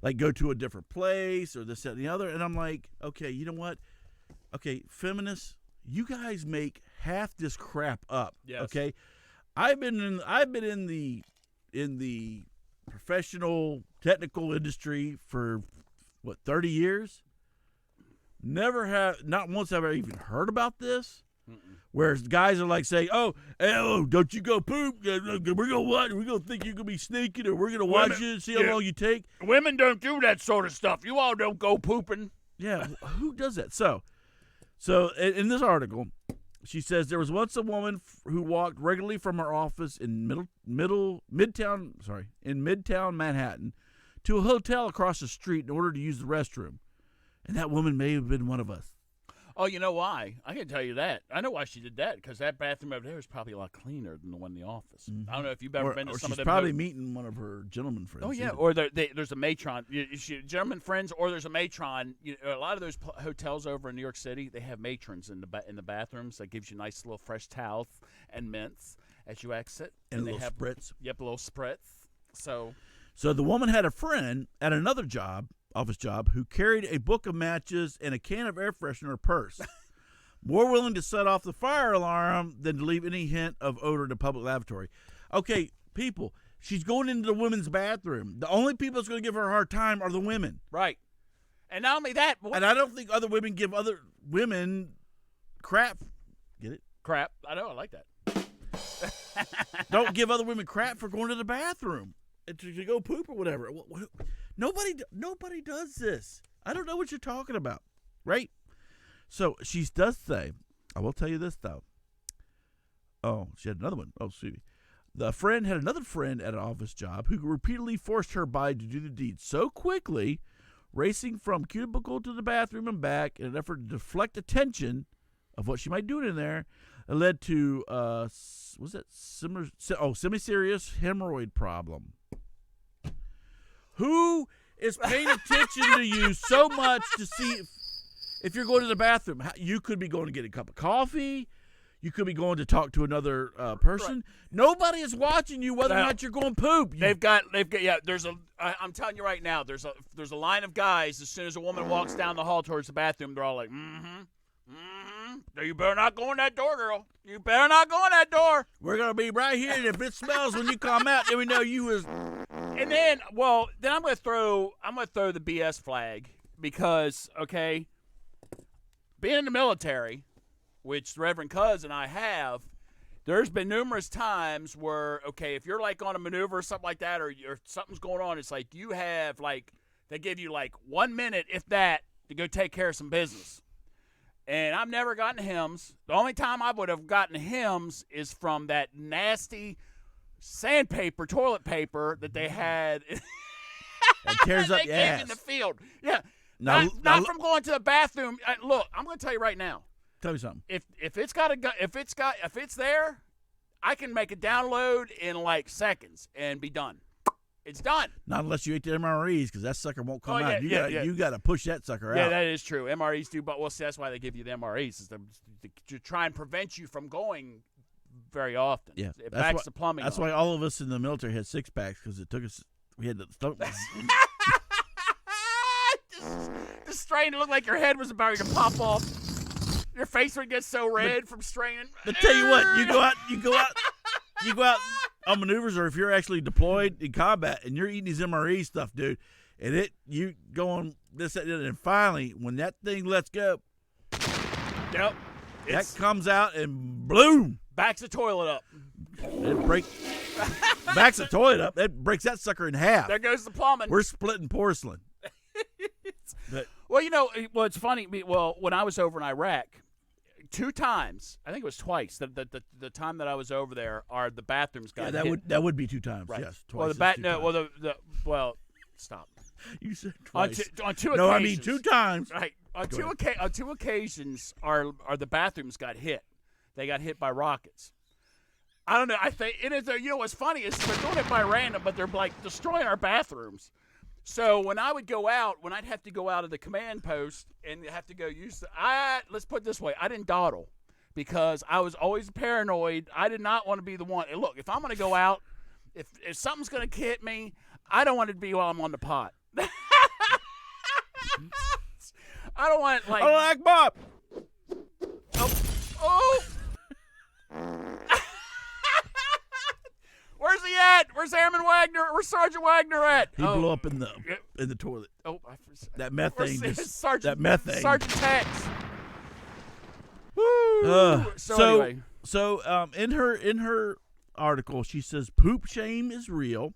like go to a different place or this, that, and the other. And I'm like, okay, you know what? Okay, feminists, you guys make half this crap up. Yes. Okay, I've been in the professional technical industry for what, 30 years. Not once have I even heard about this. Whereas guys are like saying, "Oh, don't you go poop? We're gonna watch. We're gonna think you're gonna be sneaking, or we're gonna watch you and see how long you take." Women don't do that sort of stuff. You all don't go pooping. Yeah, who does that? So in this article, she says there was once a woman who walked regularly from her office in Midtown Manhattan to a hotel across the street in order to use the restroom, and that woman may have been one of us. Oh, you know why? I can tell you that. I know why she did that, because that bathroom over there is probably a lot cleaner than the one in the office. Mm-hmm. I don't know if you've ever been to some of she's them. probably meeting one of her gentleman friends. Oh, yeah, either. or there's a matron. Gentleman friends, or there's a matron. A lot of those hotels over in New York City, they have matrons in the bathrooms that gives you nice little fresh towels and mints as you exit. And a they little have, spritz. Yep, a little spritz. So the woman had a friend at another office job, who carried a book of matches and a can of air freshener in her purse. More willing to set off the fire alarm than to leave any hint of odor in the public lavatory. Okay, people, she's going into the women's bathroom. The only people that's going to give her a hard time are the women. right, and not only that, And I don't think other women give other women crap. Get it? crap. I know, I like that. Don't give other women crap for going to the bathroom to go poop or whatever. Nobody does this. I don't know what you're talking about, right? So she does say, I will tell you this, though. Oh, she had another one. Oh, excuse me. The friend had another friend at an office job who repeatedly forced her by to do the deed so quickly, racing from cubicle to the bathroom and back in an effort to deflect attention of what she might do in there. It led to, semi-serious hemorrhoid problem. Who is paying attention to you so much to see if you're going to the bathroom? You could be going to get a cup of coffee. You could be going to talk to another person. Right. Nobody is watching you whether or not you're going poop. They've got. Yeah. I'm telling you right now. There's a line of guys. As soon as a woman walks down the hall towards the bathroom, they're all like, You better not go in that door, girl. You better not go in that door. We're gonna be right here, and if it smells when you come out, then we know you was. And then I'm gonna throw the BS flag, because being in the military, which Reverend Cuz and I have, there's been numerous times where, if you're like on a maneuver or something like that, or something's going on, it's like you have they give you 1 minute, if that, to go take care of some business. And I've never gotten hymns. The only time I would have gotten hymns is from that nasty sandpaper, toilet paper that they had. That tears up your ass. In the field. Yeah. Not from going to the bathroom. Look, I'm going to tell you right now. Tell me something. If it's there, I can make a download in seconds and be done. It's done. Not unless you ate the MREs, because that sucker won't come out. Yeah. You got to push that sucker out. Yeah, that is true. MREs do, but see, that's why they give you the MREs, is to try and prevent you from going very often. Yeah, it backs the plumbing. That's why all of us in the military had 6-packs, because it took us. We had to start. Just straining to look like your head was about to pop off. Your face would get so red from straining. But tell you what, you go out on maneuvers, or if you're actually deployed in combat and you're eating these MRE stuff, dude, and you going this, that, and finally when that thing lets go, yep, that comes out and bloom, backs the toilet up. Backs the toilet up. That breaks that sucker in half. There goes the plumbing. We're splitting porcelain. Well, it's funny. Well, when I was over in Iraq, 2 times, I think it was twice. The time that I was over there, the bathrooms got hit. That would be 2 times. Right. Yes, twice. Stop. You said twice. On 2 occasions. No, I mean 2 times. Right. On 2 occasions, the bathrooms got hit. They got hit by rockets. I don't know. I think it is. What's funny is they're doing it by random, but they're destroying our bathrooms. So when I would go out, when I'd have to go out of the command post and have to go use let's put it this way, I didn't dawdle because I was always paranoid. I did not want to be the one. And look, if I'm going to go out, if something's going to hit me, I don't want it to be while I'm on the pot. I don't want like. Oh, like Bob. Oh. Where's he at? Where's Airman Wagner? Where's Sergeant Wagner at? He blew up in the toilet. Oh, that methane. Sergeant, that methane. Sergeant Tex. Woo. Anyway. So in her article, she says poop shame is real,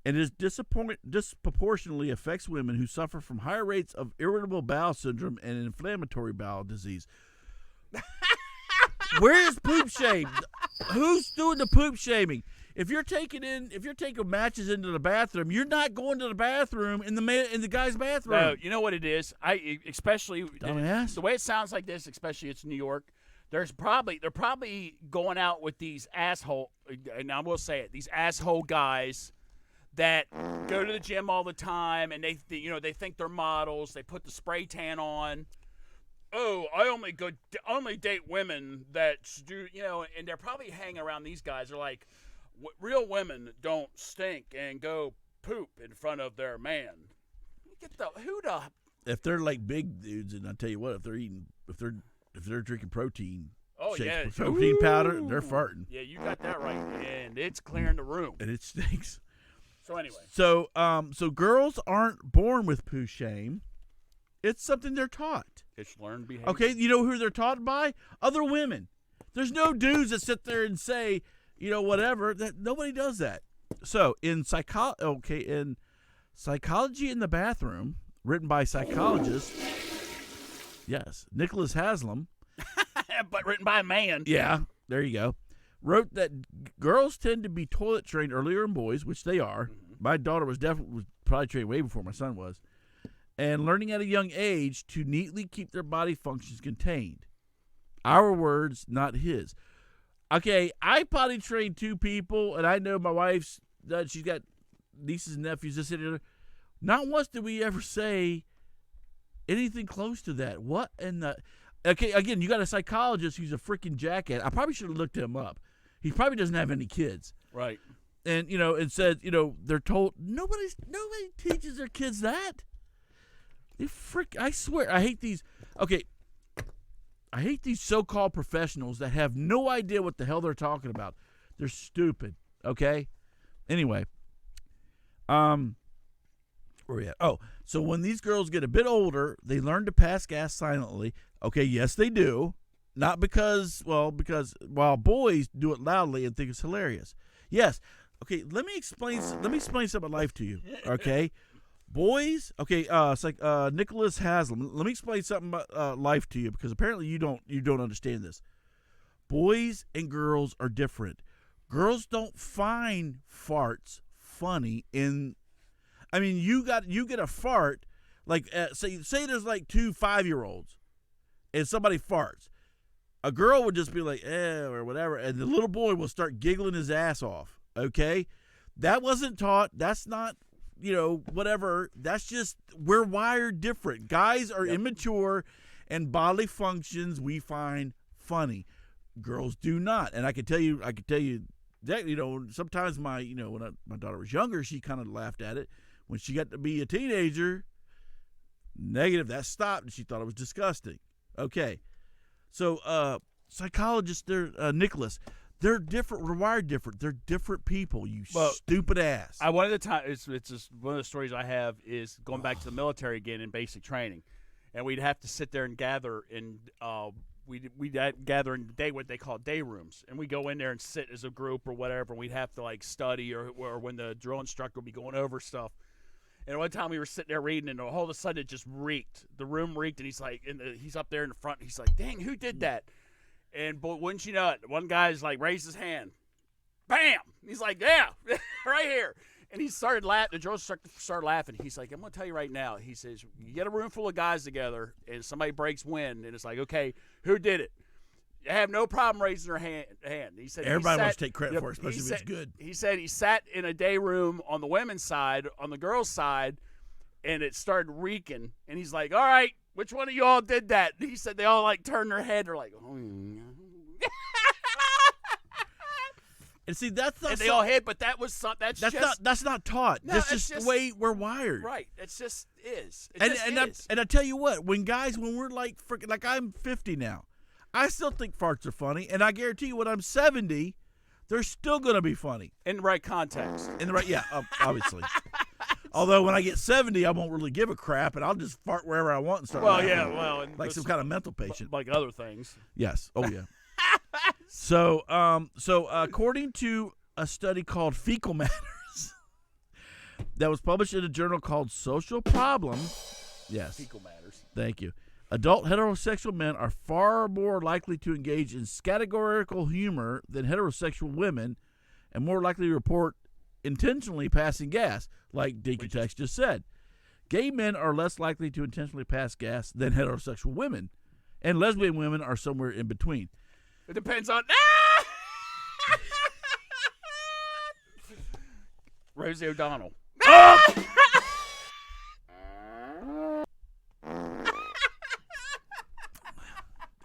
and it disproportionately affects women who suffer from higher rates of irritable bowel syndrome and inflammatory bowel disease. Where is poop shame? Who's doing the poop shaming? If you're taking matches into the bathroom, you're not going to the bathroom in the guy's bathroom. No, you know what it is. Especially dumbass. The way it sounds like this, especially it's New York. They're probably going out with these asshole, and I will say it, these asshole guys that go to the gym all the time, and they think they're models. They put the spray tan on. Oh, I only date women that do, and they're probably hanging around these guys. They're like, real women don't stink and go poop in front of their man. If they're like big dudes, and I tell you what, if they're drinking protein, protein powder, they're farting. Yeah, you got that right, and it's clearing the room, and it stinks. So anyway, so girls aren't born with poo shame. It's something they're taught. It's learned behavior. Okay, you know who they're taught by? Other women. There's no dudes that sit there and say, whatever. That nobody does that. So in psychology in the bathroom, written by psychologist, yes, Nicholas Haslam, but written by a man. Yeah, there you go. Wrote that girls tend to be toilet trained earlier than boys, which they are. Mm-hmm. My daughter was probably trained way before my son was. And learning at a young age to neatly keep their body functions contained. Our words, not his. Okay, I potty trained 2 people, and I know my wife's, she's got nieces and nephews just sitting there. Not once did we ever say anything close to that. What in the... Okay, again, you got a psychologist who's a freaking jackass. I probably should have looked him up. He probably doesn't have any kids. Right. And, it says, they're told, nobody teaches their kids that. I swear, I hate these. Okay, I hate these so-called professionals that have no idea what the hell they're talking about. They're stupid. Okay. Anyway, where we at? Oh, so when these girls get a bit older, they learn to pass gas silently. Okay, yes, they do. Not because while boys do it loudly and think it's hilarious. Yes. Okay, let me explain something about life to you. Okay. Boys, okay, it's like Nicholas Haslam. Let me explain something about life to you because apparently you don't understand this. Boys and girls are different. Girls don't find farts funny. You get a fart like say there's like 2 5-year-olds and somebody farts. A girl would just be like or whatever, and the little boy will start giggling his ass off. Okay, that wasn't taught. That's not. Whatever. That's just, we're wired different. Guys are immature, and bodily functions we find funny. Girls do not. And I can tell you that, sometimes when my daughter was younger, she kind of laughed at it. When she got to be a teenager, negative, that stopped, and she thought it was disgusting. Okay. So, psychologists, Nicholas, they're different. We're wired different. They're different people. Stupid ass. One of the times, it's just one of the stories I have is going back to the military again in basic training, and we'd have to sit there and gather in. We'd gather in what they call day rooms, and we go in there and sit as a group or whatever. And we'd have to like study or when the drill instructor would be going over stuff. And one time we were sitting there reading, and all of a sudden it just reeked. The room reeked, and he's like, he's up there in the front. And he's like, "Dang, who did that?" But wouldn't you know it, one guy's like raised his hand. Bam! He's like, yeah, right here. And he started laughing. The drill instructor started laughing. He's like, I'm going to tell you right now. He says, you get a room full of guys together and somebody breaks wind, and it's like, okay, who did it? have no problem raising their hand. He said Everybody wants to take credit for it, especially if it's good. He said he sat in a day room on the women's side, on the girls' side, and it started reeking. And he's like, all right, which one of you all did that? And he said they all like turned their head. They're like, oh. And see, that's not. And they all hit, but that's not taught. No, that's it's just the way we're wired. Right. It's just is. And I tell you what, when we're like freaking, like I'm 50 now, I still think farts are funny, and I guarantee you, when I'm 70, they're still gonna be funny in the right context. Obviously. Although when I get 70, I won't really give a crap, and I'll just fart wherever I want and start. And like some kind of mental patient, like other things. Yes. Oh yeah. So according to a study called Fecal Matters that was published in a journal called Social Problems, yes, Fecal Matters. Thank you. Adult heterosexual men are far more likely to engage in categorical humor than heterosexual women, and more likely to report intentionally passing gas, like Deacon Tex just said. Gay men are less likely to intentionally pass gas than heterosexual women, and lesbian women are somewhere in between. It depends on Rosie O'Donnell.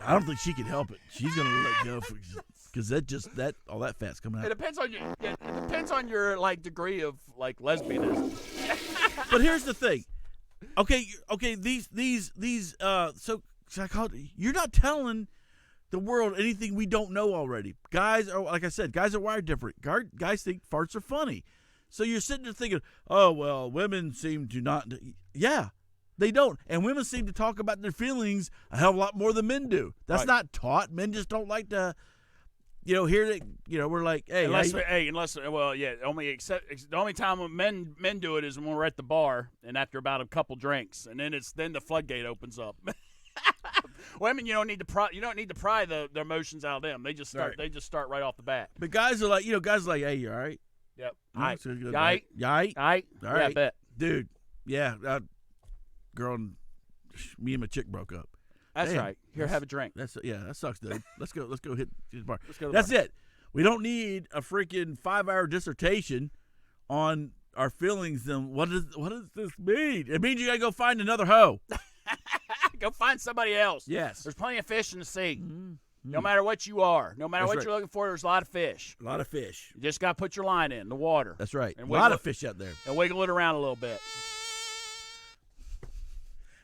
I don't think she can help it. She's gonna let go because all that fat's coming out. It depends on your like degree of like lesbianism. But here's the thing. Okay. These so psychology. You're not telling the world anything we don't know already. Guys are, like I said, guys are wired different. Guys think farts are funny. So you're sitting there thinking, oh, well, women seem to not. Yeah, they don't. And women seem to talk about their feelings a hell of a lot more than men do. That's not taught. Men just don't like to, hear that, we're like, hey. The only time when men do it is when we're at the bar and after about a couple drinks. And then the floodgate opens up. Women, you don't need to pry the emotions out of them. They just start. Right. They just start right off the bat. But guys are like, hey, you all right? Yep. Yike. All right. Yeah, I bet. Dude. Yeah. Girl and me and my chick broke up. That's right. Here, have a drink. That sucks, dude. Let's go hit the bar. Let's go. That's it. We don't need a freaking 5-hour dissertation on our feelings. And what does this mean? It means you gotta go find another hoe. Go find somebody else. Yes. There's plenty of fish in the sea. Mm-hmm. No matter what you are, no matter what you're looking for, there's a lot of fish. A lot of fish. You just got to put your line in the water. That's right. And a lot of fish out there. And wiggle it around a little bit.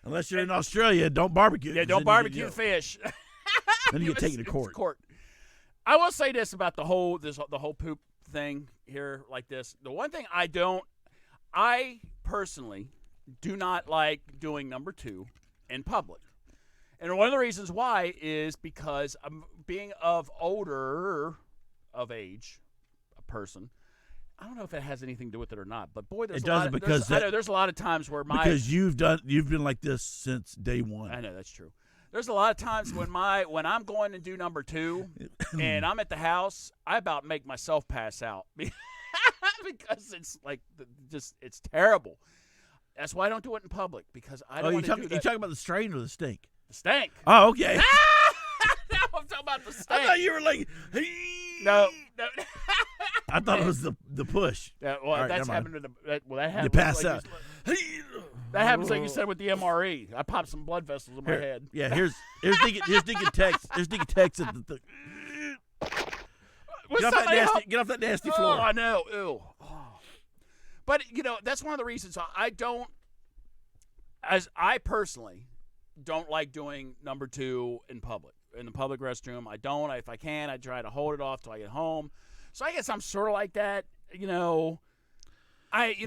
Unless you're in Australia, don't barbecue. Yeah, don't barbecue the fish. Then you get taken to court. I will say this about the whole poop thing here like this. The one thing I personally do not like doing number 2 in public. And one of the reasons why is because I'm being older of age, a person. I don't know if it has anything to do with it or not, but boy, there's a lot of times where because you've been like this since day one. I know that's true. There's a lot of times when I'm going to do number 2 and I'm at the house, I about make myself pass out because it's like it's terrible. That's why I don't do it in public because I don't want to do that. You talking about the strain or the stink? The stank. Oh, okay. No, I'm talking about the stank. I thought you were like, no. I thought it was the push. Yeah, well, that's happened to that happens. You pass out. That happens like you said with the MRE. I popped some blood vessels in my head. Yeah, here's Deacon Tex. Here's Deacon Tex at the get off that nasty floor. Oh, I know. Ew. Oh. But that's one of the reasons I personally don't like doing number 2 in public, in the public restroom. I don't. If I can, I try to hold it off till I get home. So I guess I'm sort of like that. I don't like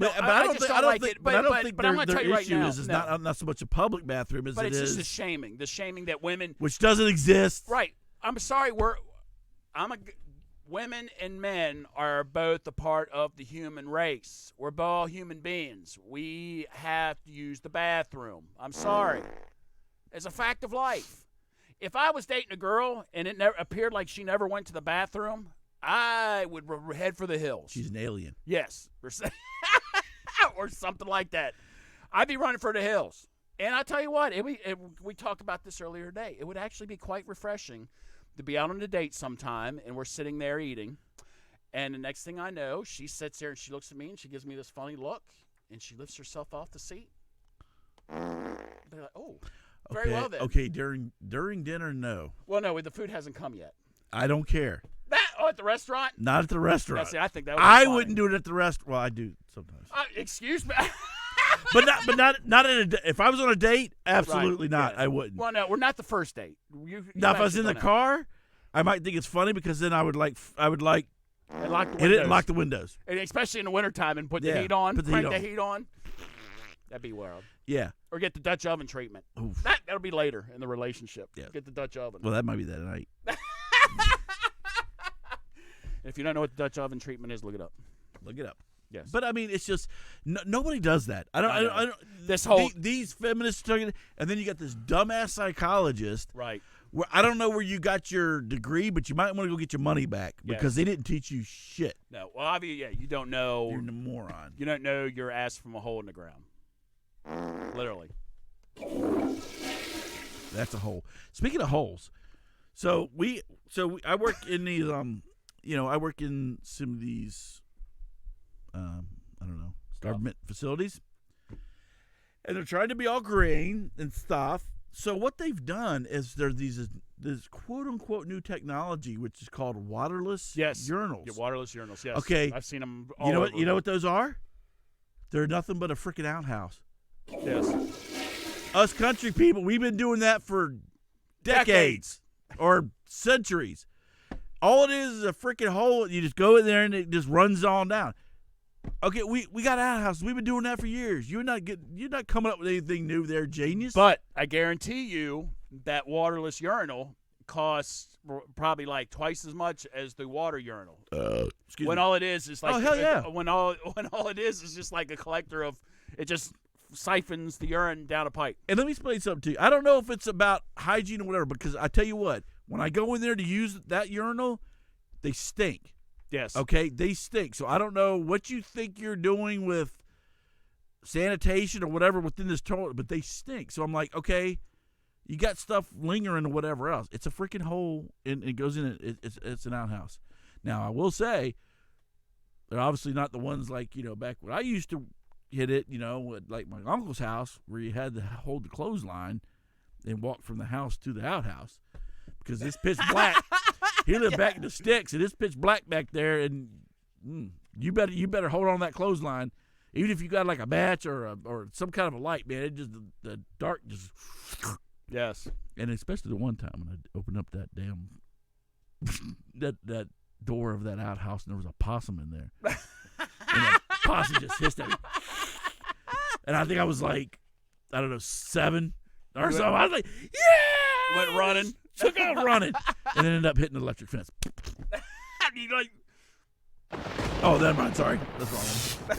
it. But I'm going to tell you right now, is not so much a public bathroom as but it is. But it's just the shaming that women, which doesn't exist. Right. I'm sorry. Women and men are both a part of the human race. We're both human beings. We have to use the bathroom. I'm sorry. It's a fact of life. If I was dating a girl and it never appeared like she never went to the bathroom, I would head for the hills. She's an alien. Yes. Or something like that. I'd be running for the hills. And I tell you what, we talked about this earlier today. It would actually be quite refreshing to be out on a date sometime, and we're sitting there eating. And the next thing I know, she sits there and she looks at me and she gives me this funny look, and she lifts herself off the seat. They're like, oh, very well then. Okay, during dinner, no. Well, no, the food hasn't come yet. I don't care. At the restaurant? Not at the restaurant. See, I think that would be I fine. wouldn't do it at the restaurant. Well, I do sometimes. Excuse me. but not at a date. If I was on a date, absolutely Right, not. yeah. I wouldn't. Well, no, we're not the first date. Now, if I was in the car, I might think it's funny because then I would like and lock the hit it and windows. lock the windows. And especially in the wintertime, and put the Yeah, heat on, put the crank heat the on. heat on. That'd be wild. Yeah. Or get the Dutch oven treatment. Oof. That'll be later in the relationship. Yeah. Get the Dutch oven. Well, that might be that night. If you don't know what the Dutch oven treatment is, look it up. Look it up. Yes. But I mean, it's just nobody does that. I don't. This whole these feminists talking, and then you got this dumbass psychologist. right. Where I don't know where you got your degree, but you might want to go get your money back because they didn't teach you shit. No. Well, obviously, yeah, you don't know. You're a moron. You don't know your ass from a hole in the ground. Literally. That's a hole. Speaking of holes, so I work in these I work in some of these I don't know, government facilities. And they're trying to be all green and stuff. So what they've done is there's this quote unquote new technology which is called waterless urinals. Yeah, waterless urinals. Yes. Okay. I've seen them. You know what those are? They're nothing but a freaking outhouse. Yes. Us country people, we've been doing that for decades or centuries. All it is a freaking hole. You just go in there and it just runs on down. Okay, we got outhouses. We've been doing that for years. You're not coming up with anything new there, genius. But I guarantee you that waterless urinal costs probably like twice as much as the water urinal. Excuse when me. all it is like hell yeah. When all it is just like a collector of it just siphons the urine down a pipe. And let me explain something to you. I don't know if it's about hygiene or whatever, because I tell you what, when I go in there to use that urinal, they stink. Yes. Okay, they stink. So I don't know what you think you're doing with sanitation or whatever within this toilet, but they stink. So I'm like, okay, you got stuff lingering or whatever else. It's a freaking hole, and it goes in it. It's an outhouse. Now I will say, they're obviously not the ones like back when I used to hit it. At like my uncle's house where you had to hold the clothesline and walk from the house to the outhouse because it's pitch black. He lived back in the sticks, and it's pitch black back there, and you better hold on to that clothesline, even if you got like a match or some kind of a light, man. It just the dark just yes, and especially the one time when I opened up that damn that door of that outhouse, and there was a possum in there, and the possum just hissed at me, and I think I was like, I don't know, 7 or so. I was like, yeah, went running. Took out running, and then ended up hitting the electric fence. You like, oh, never mind. Sorry, that's wrong.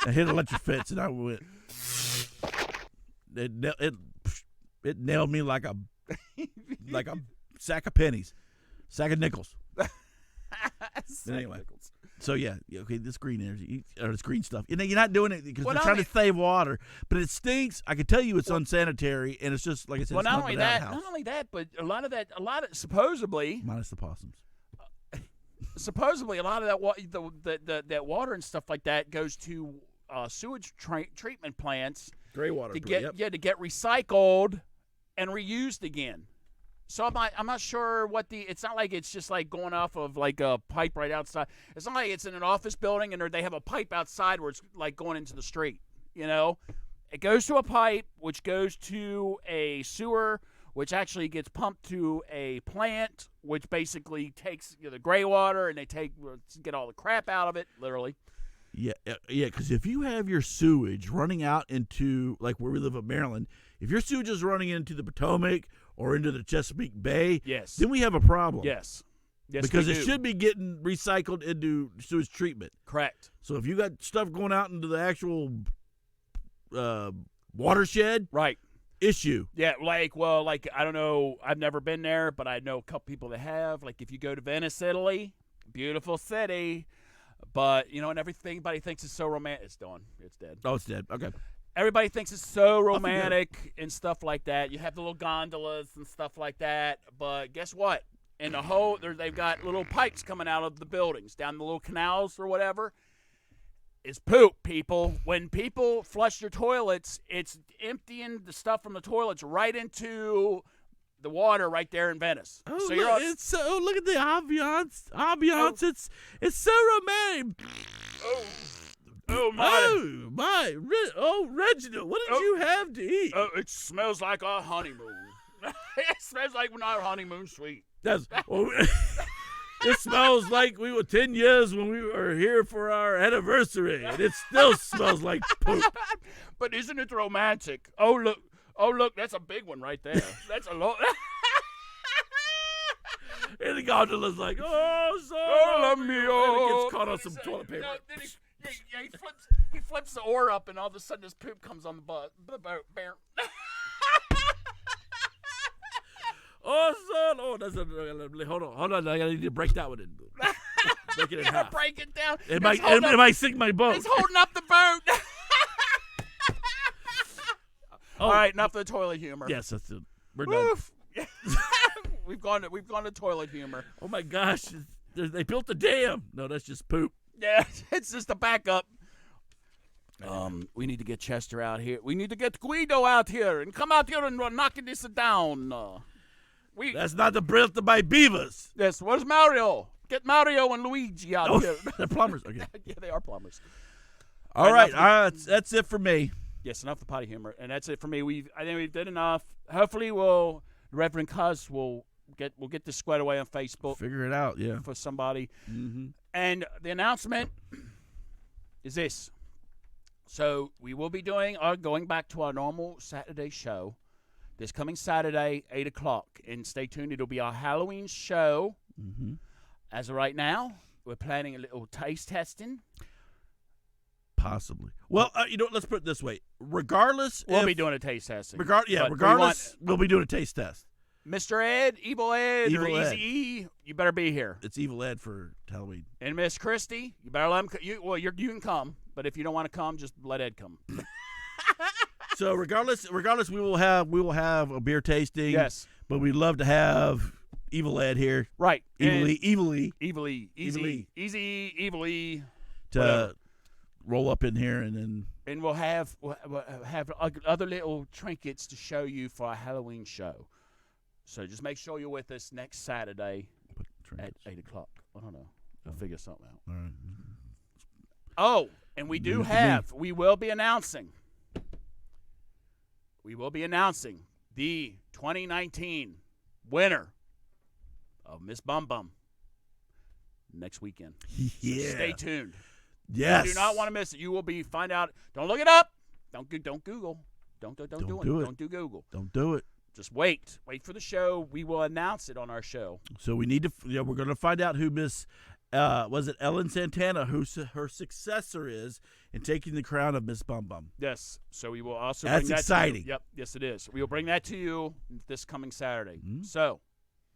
I hit electric fence, and I went. It nailed me like a sack of pennies, sack of nickels. Anyway, so yeah, okay. This green energy or this green stuff. You're not doing it because they're trying to save water, but it stinks. I can tell you it's unsanitary, and it's just like I said. Well, it's not only outhouse. that, but a lot of supposedly minus the possums. Supposedly, a lot of that water and stuff like that goes to sewage treatment plants. Gray water to get recycled and reused again. So I'm not sure what it's not like it's just like going off of like a pipe right outside. It's not like it's in an office building and they have a pipe outside where it's like going into the street. It goes to a pipe, which goes to a sewer, which actually gets pumped to a plant, which basically takes the gray water and they get all the crap out of it, literally. Yeah, because if you have your sewage running out into, like where we live in Maryland, if your sewage is running into the Potomac or into the Chesapeake Bay, yes, then we have a problem. Yes, because it should be getting recycled into sewage treatment. Correct. So if you got stuff going out into the actual watershed, right, issue. Yeah, like I don't know, I've never been there, but I know a couple people that have. Like if you go to Venice, Italy, beautiful city. But, and everybody thinks it's so romantic. It's done. It's dead. Oh, it's dead. Okay. everybody thinks it's so romantic and stuff like that. You have the little gondolas and stuff like that. But guess what? In the whole, they've got little pipes coming out of the buildings, down the little canals or whatever. It's poop, people. When people flush their toilets, it's emptying the stuff from the toilets right into the water right there in Venice. Oh, so look at the ambiance. It's so romantic. Reginald, what did you have to eat? Oh, it smells like our honeymoon. It smells like our honeymoon suite. It smells like we were 10 years when we were here for our anniversary, and it still smells like poop. But isn't it romantic? Oh, look, that's a big one right there. That's a lot. And the gondola's like, oh, sorry. Oh, love me, And oh. it gets caught on some toilet paper. No, then he flips the oar up, and all of a sudden this poop comes on the boat. Oh, son. Oh, that's hold on. I need to break that one in. Break it in half. Break it down. It might sink my boat. It's holding up the boat. All right, enough of the toilet humor. Yes, that's it. We're Woof. We've gone to toilet humor. Oh my gosh, they built a dam. No, that's just poop. Yeah, it's just a backup. We need to get Chester out here. We need to get Guido out here and come out here and knocking this down. That's not the built by beavers. Yes, where's Mario? Get Mario and Luigi out here. They're plumbers. Okay. Yeah, they are plumbers. All right, that's it for me. Yes, enough of potty humor, and that's it for me. I think we did enough. Hopefully, Reverend Cuz will get this squared away on Facebook. Figure it out, yeah. For somebody. Mm-hmm. And the announcement is this. So we will be going back to our normal Saturday show this coming Saturday, 8 o'clock. And stay tuned. It'll be our Halloween show. Mm-hmm. As of right now, we're planning a little taste testing. Possibly. Well, let's put it this way. Regardless, we'll be doing a taste testing. Regardless, we'll be doing a taste test. Mr. Ed, Evil Ed, or Evil Ed. Easy E, you better be here. It's Evil Ed for Halloween. And Miss Christie, you better let him. You can come, but if you don't want to come, just let Ed come. So regardless, we will have a beer tasting. Yes, but we'd love to have Evil Ed here. Right, Evil E, Evil E, to whatever. Roll up in here and we'll have other little trinkets to show you for our Halloween show. So just make sure you're with us next Saturday at 8 o'clock. I don't know. We'll figure something out. All right. Oh, and we will be announcing the 2019 winner of Miss Bum Bum next weekend. Yeah. So stay tuned. Yes. You do not want to miss it. You will find out. Don't look it up. Don't Google. Don't do it. Don't do Google. Don't do it. Just wait. Wait for the show. We will announce it on our show. So we need to. We're going to find out who Miss. Was it Ellen Santana, who her successor is in taking the crown of Miss Bum Bum? Yes. So we will also. That's bring that exciting. To you. Yep. Yes, it is. We will bring that to you this coming Saturday. So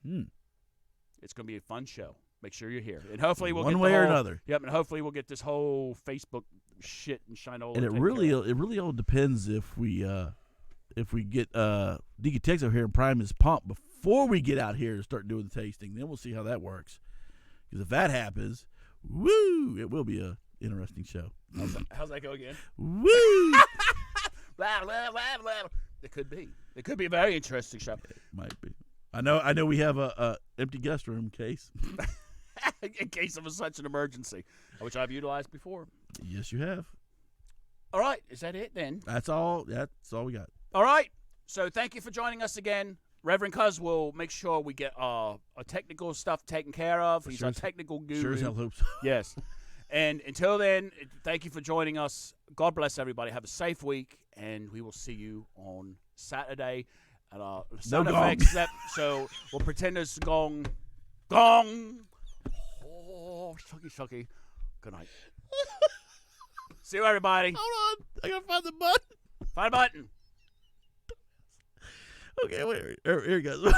it's going to be a fun show. Make sure you're here, and hopefully we'll one get way or another. Yep, and hopefully we'll get this whole Facebook shit and shine all. And it really all depends if we get Deacon Tex over here and prime his pump before we get out here to start doing the tasting. Then we'll see how that works. Because if that happens, woo, it will be a interesting show. How's that go again? Woo. Blah, blah, blah, blah. It could be. It could be a very interesting show. It might be. I know. We have a empty guest room case. In case of such an emergency, which I've utilized before. Yes, you have. All right. Is that it then? That's all we got. All right. So thank you for joining us again. Reverend Cuz will make sure we get our technical stuff taken care of. He's our technical guru. Sure as hell hope so. Yes. And until then, thank you for joining us. God bless everybody. Have a safe week, and we will see you on Saturday at our sound effects. So we'll pretend there's gong. Oh, shucky. Good night. See you, everybody. Hold on. I got to find the button. Find a button. Okay, wait. Here it goes.